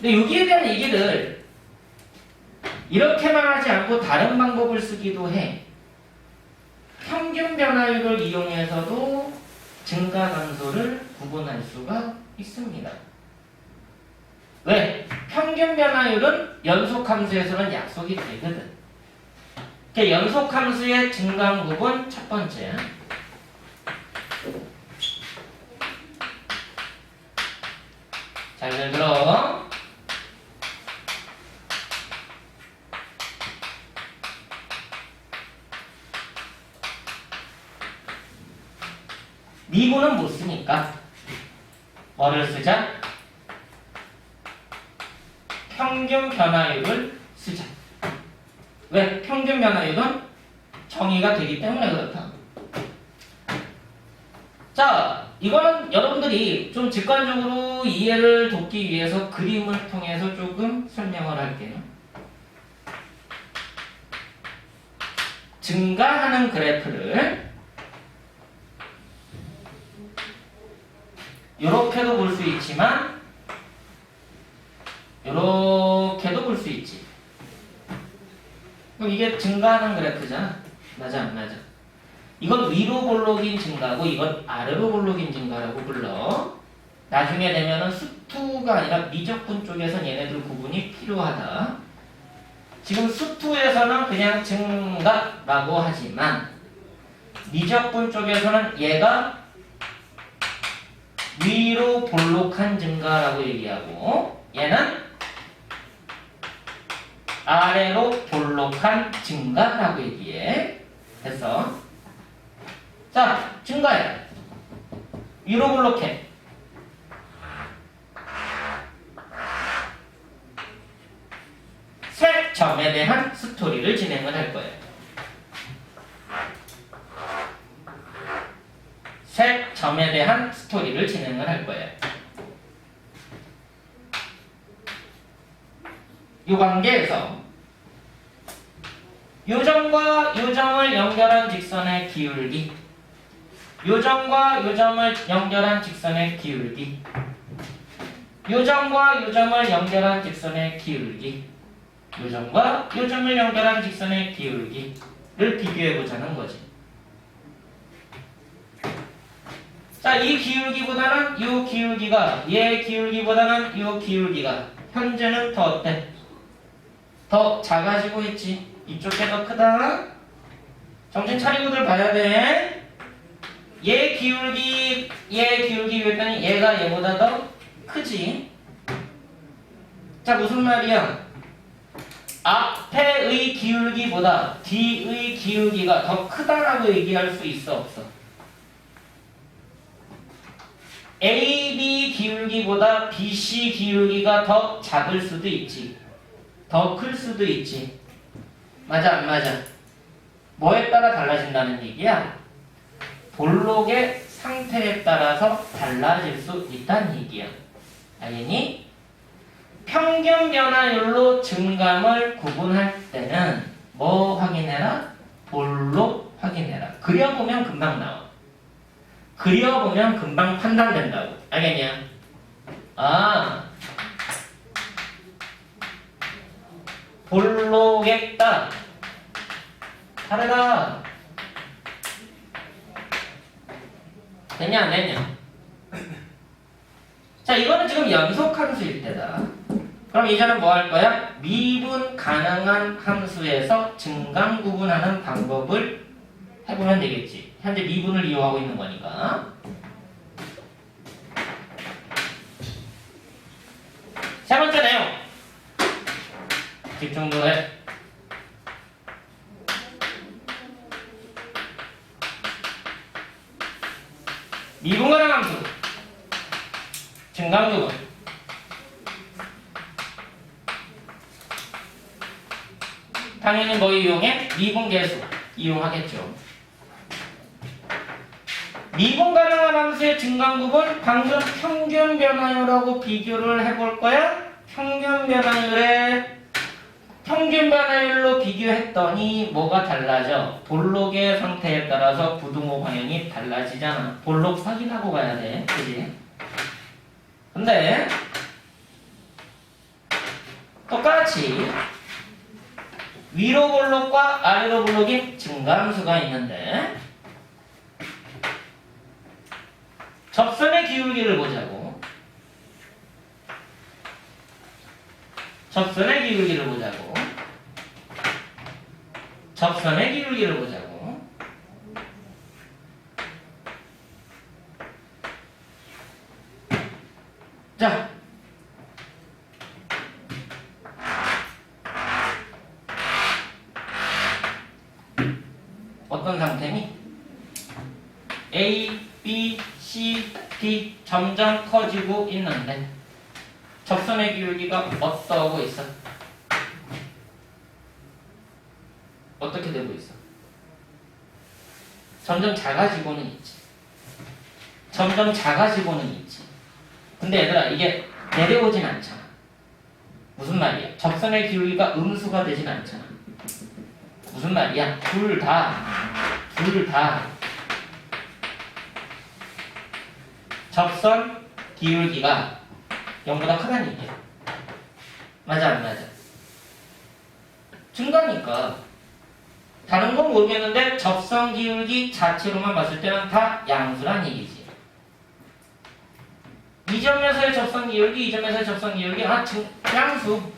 근데 여기에 대한 얘기를 이렇게만 하지 않고 다른 방법을 쓰기도 해. 평균 변화율을 이용해서도 증가함수를 구분할 수가 있습니다. 왜? 평균 변화율은 연속함수에서는 약속이 되거든. 연속함수의 증가함 구분 첫 번째. 잘 들어. 미분은 못 쓰니까 뭐를 쓰자? 평균 변화율을 쓰자. 왜? 평균 변화율은 정의가 되기 때문에 그렇다. 자, 이거는 여러분들이 좀 직관적으로 이해를 돕기 위해서 그림을 통해서 조금 설명을 할게요. 증가하는 그래프를 이렇게도 볼 수 있지만 이렇게도 볼 수 있지. 그럼 이게 증가하는 그래프잖아. 맞아 안 맞아? 이건 위로 볼록인 증가고 이건 아래로 볼록인 증가라고 불러. 나중에 되면은 수투가 아니라 미적분 쪽에선 얘네들 구분이 필요하다. 지금 수투에서는 그냥 증가라고 하지만 미적분 쪽에서는 얘가 위로 볼록한 증가라고 얘기하고 얘는 아래로 볼록한 증가라고 얘기해. 됐어? 자, 증가해. 위로 볼록해. 세 점에 대한 스토리를 진행을 할 거예요. 세 점에 대한 스토리를 진행을 할 거예요. 이 관계에서 요점과 요점을 연결한 직선의 기울기, 요점과 요점을 연결한 직선의 기울기, 요점과 요점을 연결한 직선의 기울기, 요점과 요점을 연결한 직선의 기울기를 비교해보자는 거지. 자, 이 기울기보다는 이 기울기가 얘 기울기보다는 이 기울기가 현재는 더 어때? 더 작아지고 있지. 이쪽이 더 크다. 정신 차리고들 봐야 돼. 얘 기울기 그랬더니 얘가 얘보다 더 크지. 자, 무슨 말이야? 앞에의 기울기보다 뒤의 기울기가 더 크다라고 얘기할 수 있어 없어? AB 기울기보다 BC 기울기가 더 작을 수도 있지. 더 클 수도 있지. 맞아 안 맞아? 뭐에 따라 달라진다는 얘기야? 볼록의 상태에 따라서 달라질 수 있다는 얘기야. 알겠니? 평균 변화율로 증감을 구분할 때는 뭐 확인해라? 볼록 확인해라. 그려보면 금방 나와. 그려보면 금방 판단된다고. 알겠냐? 아, 볼록에 따라 다르다. 됐냐 안 됐냐? 자, 이거는 지금 연속함수일 때다. 그럼 이제는 뭐 할 거야? 미분 가능한 함수에서 증감 구분하는 방법을 해보면 되겠지. 현재 미분을 이용하고 있는 거니까. 집중도 해. 미분가능 함수 증강부분 당연히 뭐 이용해? 미분계수 이용하겠죠. 미분가능한 함수의 증강부분 방금 평균 변화율하고 비교를 해볼 거야. 평균 변화율로 비교했더니 뭐가 달라져? 볼록의 상태에 따라서 부등호 방향이 달라지잖아. 볼록 확인하고 가야 돼. 그지? 근데 똑같이 위로 볼록과 아래로 볼록이 증가함수가 있는데 접선의 기울기를 보자고. 접선의 기울기를 보자고. 자, 어떤 상태니? A, B, C, D 점점 커지고 있는데 접선의 기울기가 어떠하고 있어? 어떻게 되고 있어? 점점 작아지고는 있지. 근데 얘들아 이게 내려오진 않잖아. 무슨 말이야? 접선의 기울기가 음수가 되진 않잖아. 무슨 말이야? 둘 다 접선 기울기가 0보다 크다는 얘기야. 맞아 안 맞아? 증가니까 다른 건 모르겠는데 접선 기울기 자체로만 봤을 때는 다 양수란 얘기지. 이 점에서의 접선 기울기, 이 점에서의 접선 기울기 양수.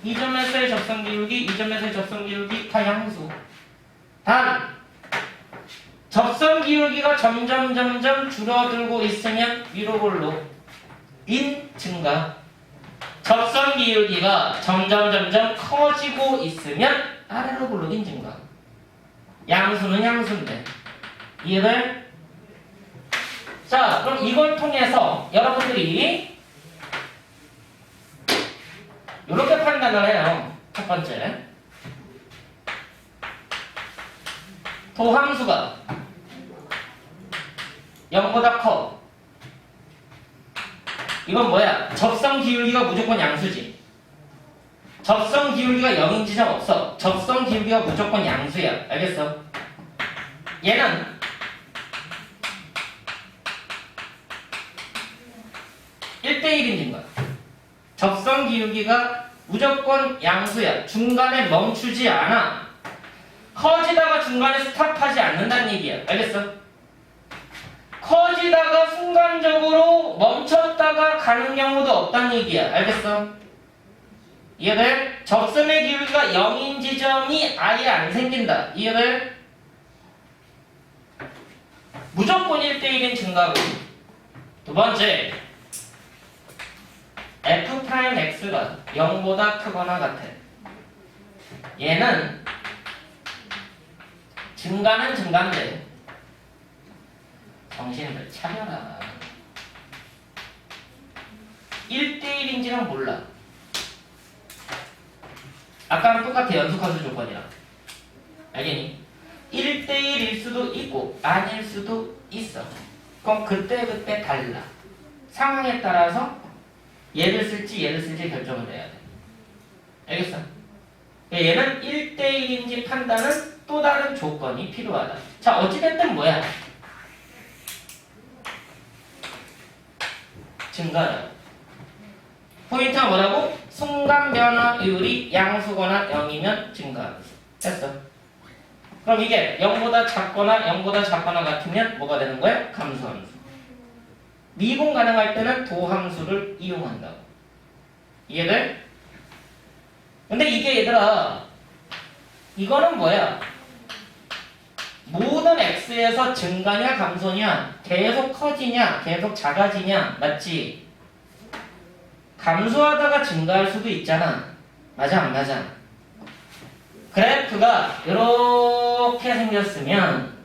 이 점에서의 접선 기울기, 이 점에서의 접선 기울기 다 양수. 단 접선 기울기가 점점 줄어들고 있으면 위로 볼록 인 증가. 접선 기울기가 점점 커지고 있으면 아래로 볼록인 증가. 양수는 양수인데 이해돼? 자, 그럼 이걸 통해서 여러분들이 이렇게 판단을 해요. 첫 번째, 도함수가 0보다 커. 이건 뭐야? 접선 기울기가 무조건 양수지. 접선 기울기가 0인 지점 없어. 접선 기울기가 무조건 양수야. 알겠어? 얘는 1대1인 증가. 접선 기울기가 무조건 양수야. 중간에 멈추지 않아. 커지다가 중간에 스탑하지 않는다는 얘기야. 알겠어? 커지다가 순간적으로 멈췄다가 가는 경우도 없다는 얘기야. 알겠어? 이해돼? 접선의 기울기가 0인 지점이 아예 안 생긴다. 이해돼? 무조건 1대1인 증가고. 두 번째, F'X가 0보다 크거나 같아. 얘는 증가는 증가인데 정신을 차려라. 1대1인지는 몰라. 아까랑 똑같아. 연속함수 조건이랑. 알겠니? 1대1일 수도 있고 아닐 수도 있어. 그럼 그때 달라. 상황에 따라서 얘를 쓸지 결정을 해야 돼. 알겠어? 얘는 1대1인지 판단은 또 다른 조건이 필요하다. 자, 어찌됐든 뭐야? 증가다. 포인트가 뭐라고? 순간 변화율이 양수거나 0이면 증가함수. 됐어. 그럼 이게 0보다 작거나 같으면 뭐가 되는 거야? 감소함수. 미분 가능할 때는 도함수를 이용한다고. 이해돼? 근데 이게 얘들아, 이거는 뭐야? 모든 x에서 증가냐 감소냐, 계속 커지냐 계속 작아지냐, 맞지? 감소하다가 증가할 수도 있잖아. 맞아 안 맞아? 그래프가 이렇게 생겼으면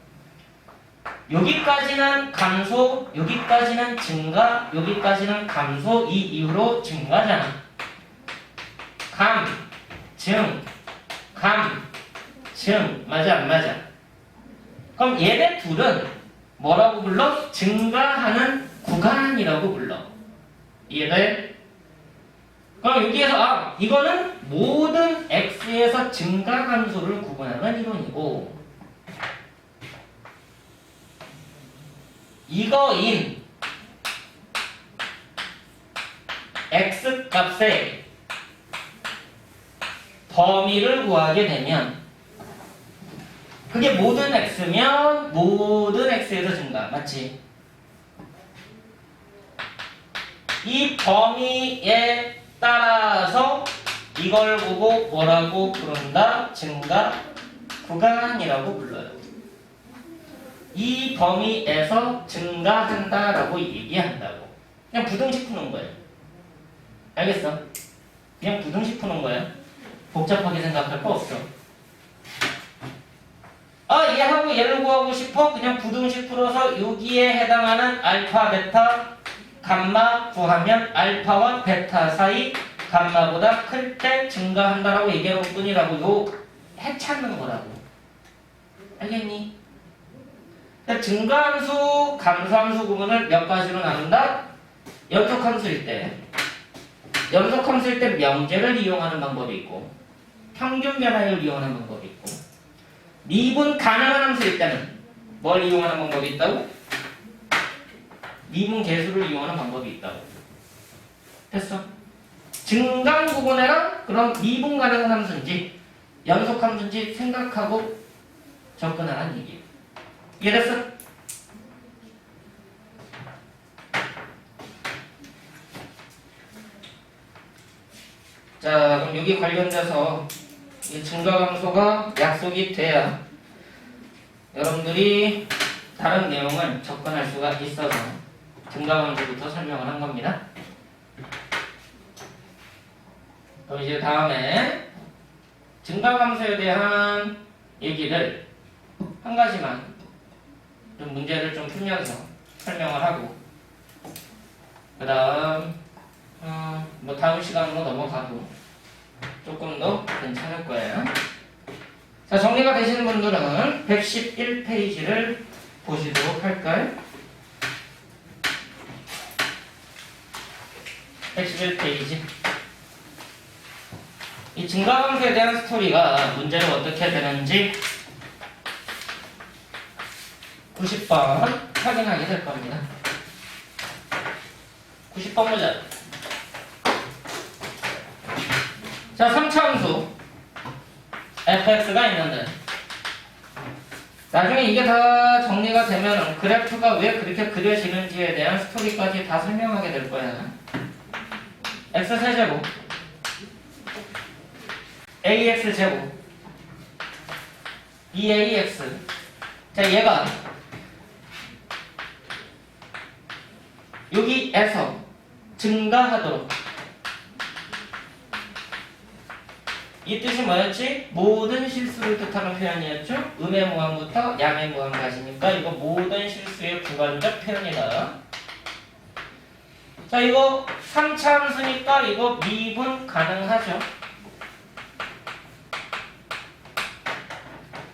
여기까지는 감소, 여기까지는 증가, 여기까지는 감소, 이 이후로 증가잖아. 감, 증, 감, 증. 맞아 안 맞아? 그럼 얘네 둘은 뭐라고 불러? 증가하는 구간이라고 불러. 이해돼? 그럼 여기에서 이거는 모든 x에서 증가 함수를 구분하는 이론이고 이거인 x 값의 범위를 구하게 되면 그게 모든 x면 모든 x에서 증가. 맞지? 이 범위에 따라서 이걸 보고 뭐라고 부른다? 증가 구간이라고 불러요. 이 범위에서 증가한다라고 얘기한다고. 그냥 부등식 푸는 거예요. 알겠어? 그냥 부등식 푸는 거야. 복잡하게 생각할 거 없어. 얘하고 얘를 구하고 싶어? 그냥 부등식 풀어서 여기에 해당하는 알파, 베타, 감마 구하면 알파와 베타 사이 감마보다 클 때 증가한다라고 얘기할 뿐이라고 요 해찾는 거라고. 알겠니? 증가함수, 감소함수 구분을 몇 가지로 나눈다? 연속함수일 때 명제를 이용하는 방법이 있고 평균 변화율을 이용하는 방법이 있고 미분 가능한 함수일 때는 뭘 이용하는 방법이 있다고? 미분 계수를 이용하는 방법이 있다고. 됐어? 증강 구분해라? 그럼 미분 가능한 함수인지 연속 함수인지 생각하고 접근하라는 얘기예요. 이해됐어? 자, 그럼 여기 관련돼서 이 증가함수가 약속이 돼야 여러분들이 다른 내용을 접근할 수가 있어서 증가함수부터 설명을 한 겁니다. 그럼 이제 다음에 증가함수에 대한 얘기를 한 가지만 좀 문제를 좀 풀면서 설명을 하고 그 다음 뭐 다음 시간으로 넘어가도 조금 더 괜찮을 거예요. 자, 정리가 되시는 분들은 111페이지를 보시도록 할까요? 111페이지. 이 증가함수에 대한 스토리가 문제를 어떻게 되는지 90번 확인하게 될 겁니다. 90번 보자. 자, 3차 함수 fx가 있는데 나중에 이게 다 정리가 되면 그래프가 왜 그렇게 그려지는지에 대한 스토리까지 다 설명하게 될 거야. x 세제곱 ax 제곱 2ax. 자, 얘가 여기에서 증가하도록 이 뜻이 뭐였지? 모든 실수를 뜻하는 표현이었죠? 음의 무한부터 양의 무한까지니까 이거 모든 실수의 구간적 표현이다. 자, 이거 3차 함수니까 이거 미분 가능하죠?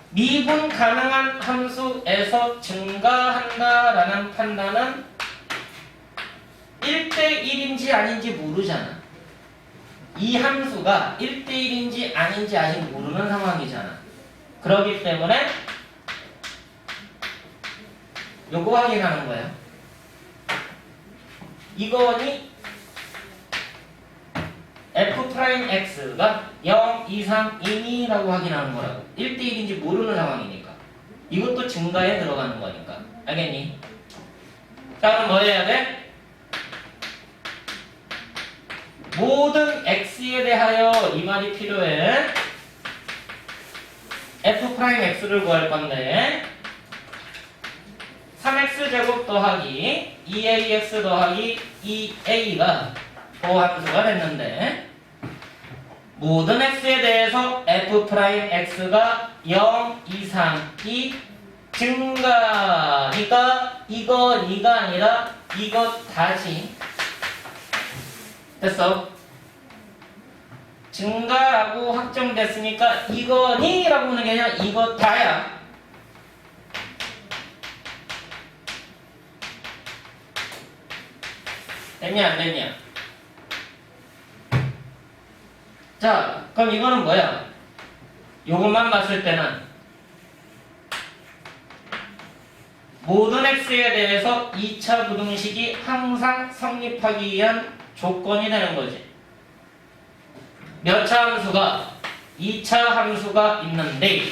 미분 가능한 함수에서 증가한다라는 판단은 1대1인지 아닌지 모르잖아. 이 함수가 1대1인지 아닌지 아직 모르는 상황이잖아. 그렇기 때문에 요거 확인하는 거야. 이거니 f'x가 0 이상 이니라고 확인하는 거라고. 1대1인지 모르는 상황이니까. 이것도 증가에 들어가는 거니까. 알겠니? 자, 그럼 뭐 해야 돼? 모든 x에 대하여 이 말이 필요해. f'x를 구할 건데 3x제곱 더하기 2ax 더하기 2a가 보함수가 됐는데 모든 x에 대해서 f'x가 0 이상이 증가. 그러니까 이거 니가 아니라 이거 다지. 됐어? 증가라고 확정됐으니까 이거니라고 하는 게 아니라 이거 다야. 됐냐 안 됐냐? 자, 그럼 이거는 뭐야? 요것만 봤을 때는 모든 x에 대해서 2차 부등식이 항상 성립하기 위한 조건이 되는 거지. 몇 차 함수가? 2차 함수가 있는데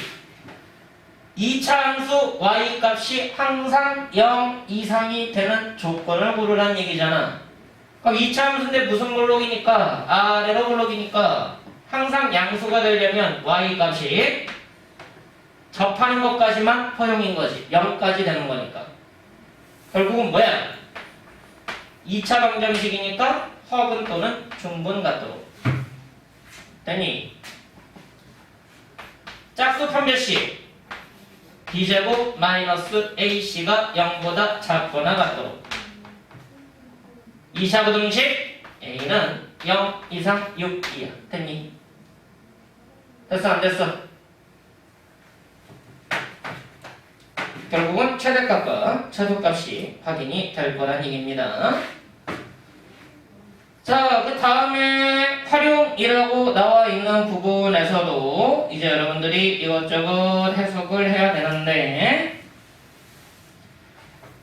2차 함수 y 값이 항상 0 이상이 되는 조건을 고르라는 얘기잖아. 그럼 2차 함수인데 무슨 블록이니까? 아래로 블록이니까 항상 양수가 되려면 y 값이 접하는 것까지만 허용인 거지. 0까지 되는 거니까. 결국은 뭐야? 2차 방정식이니까 허분 또는 중분 같도록. 됐니? 짝수 판별식 b제곱 마이너스 ac가 0보다 작거나 같도록. 2차 부등식 a는 0 이상 6이야. 됐니? 됐어 안 됐어? 결국은 최대값과 최소값이 확인이 될 거란 얘기입니다. 자, 그 다음에 활용이라고 나와 있는 부분에서도 이제 여러분들이 이것저것 해석을 해야 되는데,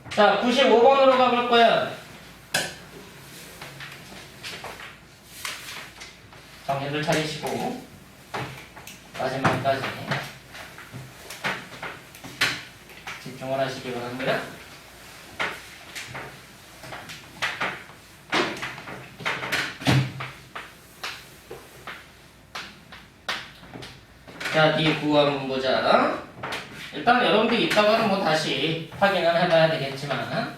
자, 95번으로 가볼 거야. 정신을 차리시고 마지막까지 집중을 하시기 바랍니다. 자, D9 한번 보자. 일단 여러분들 이따가는 뭐 다시 확인을 해봐야 되겠지만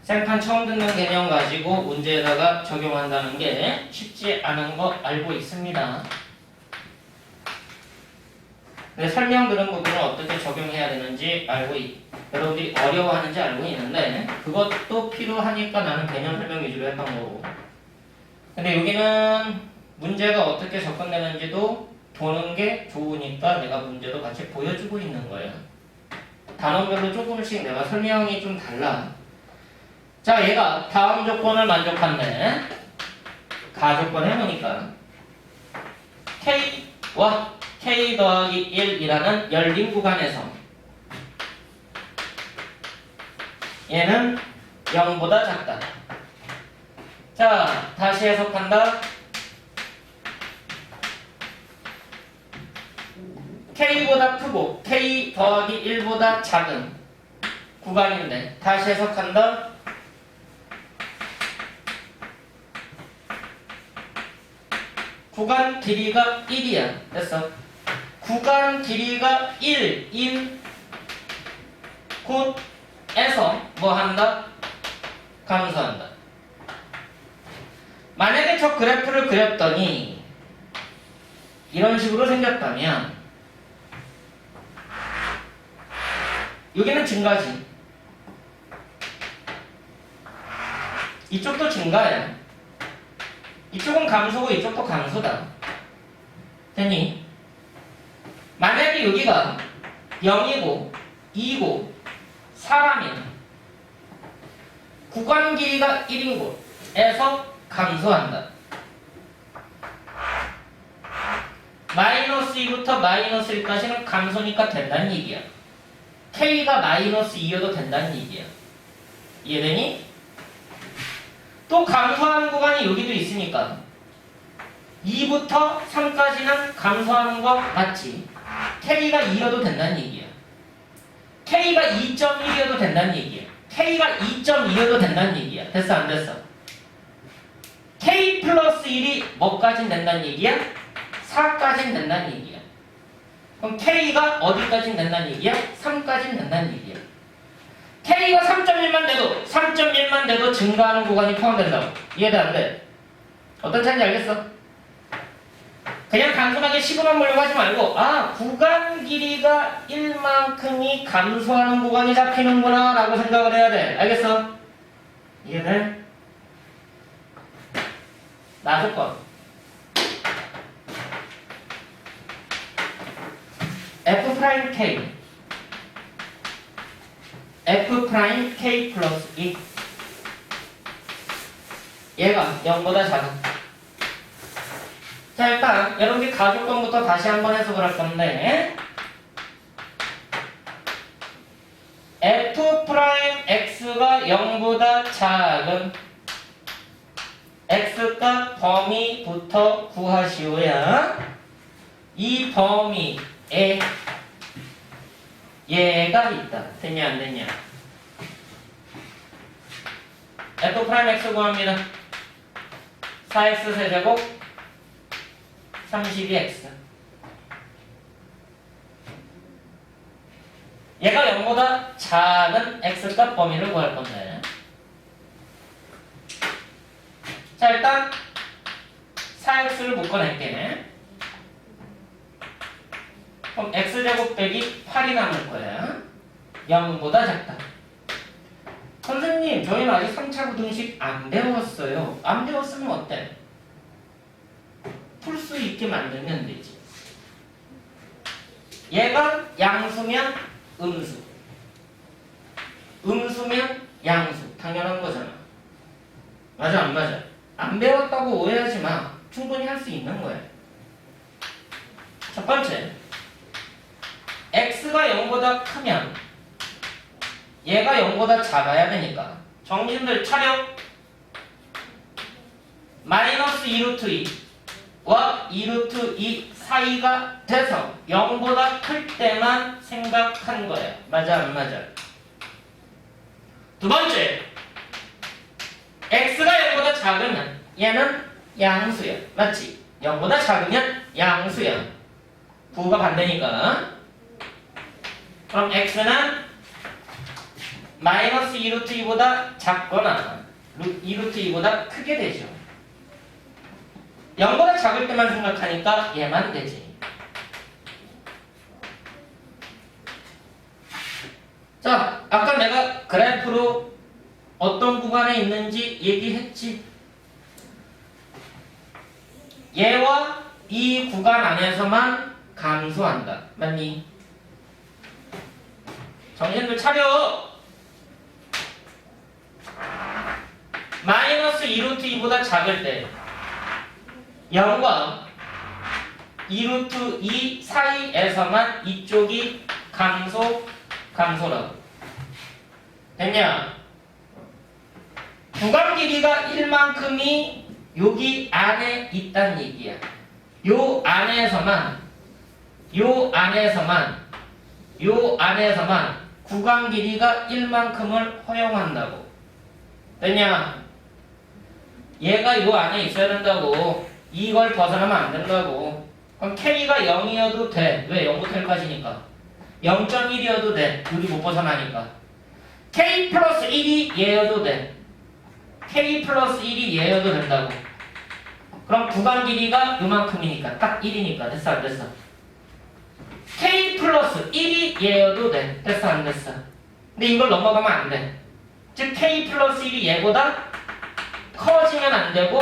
생판 처음 듣는 개념 가지고 문제에다가 적용한다는 게 쉽지 않은 거 알고 있습니다. 근데 설명 들은 부분을 어떻게 적용해야 되는지 여러분들이 어려워하는지 알고 있는데 그것도 필요하니까 나는 개념 설명 위주로 했던 거고. 근데 여기는 문제가 어떻게 접근되는지도 보는 게 좋으니까 내가 문제도 같이 보여주고 있는 거예요. 단원별로 조금씩 내가 설명이 좀 달라. 자, 얘가 다음 조건을 만족한대. 가조건 해보니까 K와 K 더하기 1이라는 열린 구간에서 얘는 0보다 작다. 자, 다시 해석한다. K보다 크고 K 더하기 1보다 작은 구간인데 다시 해석한다. 구간 길이가 1이야. 됐어. 구간 길이가 1인 곳에서 뭐 한다? 감소한다. 만약에 저 그래프를 그렸더니 이런 식으로 생겼다면 여기는 증가지. 이쪽도 증가야. 이쪽은 감소고 이쪽도 감소다. 됐니? 만약에 여기가 0이고 2고 4라면 구간 길이가 1인 곳에서 감소한다. 마이너스 2부터 마이너스 1까지는 감소니까 된다는 얘기야. K가 마이너스 2여도 된다는 얘기야. 이해되니? 또 감소하는 구간이 여기도 있으니까 2부터 3까지는 감소하는 거 맞지? K가 2여도 된다는 얘기야. K가 2.1이어도 된다는 얘기야. K가 2.2여도 된다는 얘기야. 됐어 안 됐어? K 플러스 1이 뭐까진 된다는 얘기야? 4까진 된다는 얘기야. 그럼 K가 어디까진 된다는 얘기야? 3까진 된다는 얘기야. K가 3.1만 돼도 증가하는 구간이 포함된다고. 이해돼 안 돼? 어떤 차인지 알겠어? 그냥 단순하게 식으만 보려고 하지 말고 구간 길이가 1만큼이 감소하는 구간이 잡히는구나 라고 생각을 해야 돼. 알겠어? 이해돼? 나조건 F'K F'K 플러스 2 얘가 0보다 작아. 자, 일단 여러분들 가조건부터 다시 한번 해석을 할 건데 F'X가 0보다 작은 X값 범위부터 구하시오야. 이 범위에 얘가 있다. 됐냐 안 됐냐? F'X 구합니다. 4X 세제곱 32X. 얘가 0보다 작은 X값 범위를 구할 건데 자, 일단 4X를 묶어낼게. 그럼 X제곱 빼기 8이 남을 거야. 0보다 작다. 선생님, 저희는 아직 3차 부등식 안 배웠어요. 안 배웠으면 어때? 풀 수 있게 만들면 되지. 얘가 양수면 음수, 음수면 양수. 당연한 거잖아. 맞아 안 맞아? 안 배웠다고 오해하지 마. 충분히 할 수 있는 거야. 첫 번째, x가 0보다 크면 얘가 0보다 작아야 되니까 정신들 차려. 마이너스 2루트 2와 2루트 2 사이가 돼서 0보다 클 때만 생각한 거야. 맞아 안 맞아? 두 번째, x가 0보다 작으면 얘는 양수야. 맞지? 0보다 작으면 양수야. 부호가 반대니까. 그럼 x는 마이너스 2루트 2보다 작거나 2루트 2보다 크게 되죠. 0보다 작을 때만 생각하니까 얘만 되지. 자, 아까 내가 그래프로 어떤 구간에 있는지 얘기했지. 얘와 이 구간 안에서만 감소한다. 맞니? 정신들 차려. 마이너스 2루트 2보다 작을 때 0과 2루트 2 사이에서만 이쪽이 감소라고. 됐냐? 구간 길이가 1만큼이 여기 안에 있단 얘기야. 요 안에서만 구간 길이가 1만큼을 허용한다고. 됐냐? 얘가 요 안에 있어야 된다고. 이걸 벗어나면 안 된다고. 그럼 K가 0이어도 돼. 왜? 0부터 1까지니까. 0.1이어도 돼. 여기 못 벗어나니까. K 플러스 1이 얘여도 돼. K 플러스 1이 얘여도 된다고. 그럼 구간 길이가 요만큼이니까 딱 1이니까 됐어 안 됐어? K 플러스 1이 얘여도 돼. 됐어 안 됐어? 근데 이걸 넘어가면 안 돼. 즉 K 플러스 1이 얘보다 커지면 안 되고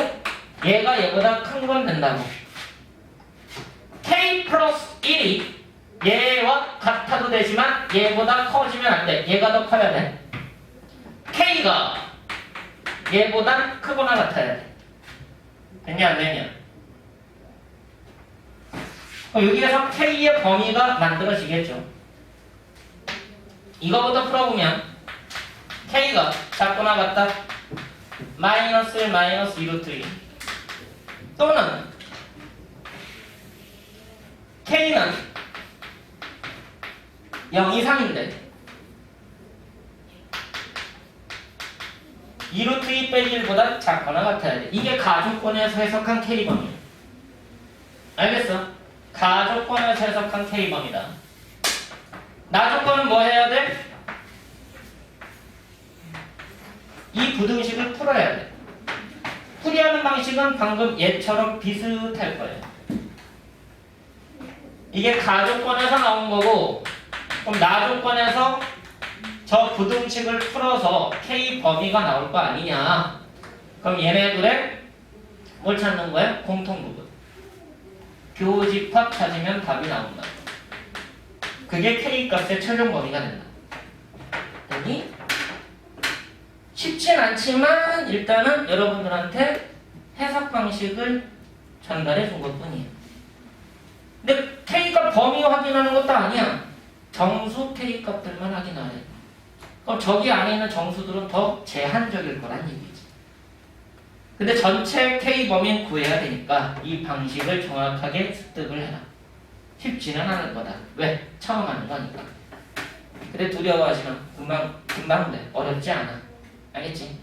얘가 얘보다 큰 건 된다고. K 플러스 1이 얘와 같아도 되지만 얘보다 커지면 안 돼. 얘가 더 커야 돼. K가 얘보다 크거나 같아야 돼. 됐냐 안 되냐? 여기에서 K의 범위가 만들어지겠죠. 이거부터 풀어보면 K가 작거나 같다. 마이너스 1 마이너스 2루트 2 또는 K는 0 이상인데 2루트 2 빼기 1보다 작거나 같아야 돼. 이게 가족권에서 해석한 K범위야. 알겠어? 가족권에서 해석한 K범위다. 나조건은 뭐 해야 돼? 이 부등식을 풀어야 돼. 풀이하는 방식은 방금 얘처럼 비슷할 거예요. 이게 가조건에서 나온 거고, 그럼 나조건에서 저 부등식을 풀어서 K 범위가 나올 거 아니냐. 그럼 얘네들의 뭘 찾는 거야? 공통 부분. 교집합 찾으면 답이 나온다. 그게 K 값의 최종 범위가 된다. 여기 쉽진 않지만 일단은 여러분들한테 해석 방식을 전달해 준 것 뿐이에요. 근데 K값 범위 확인하는 것도 아니야. 정수 K 값들만 확인하래. 그럼 저기 안에 있는 정수들은 더 제한적일 거란 얘기지. 근데 전체 K 범위는 구해야 되니까 이 방식을 정확하게 습득을 해라. 쉽지는 않을 거다. 왜? 처음 하는 거니까. 근데 두려워하지만 금방 돼. 어렵지 않아. 알겠지?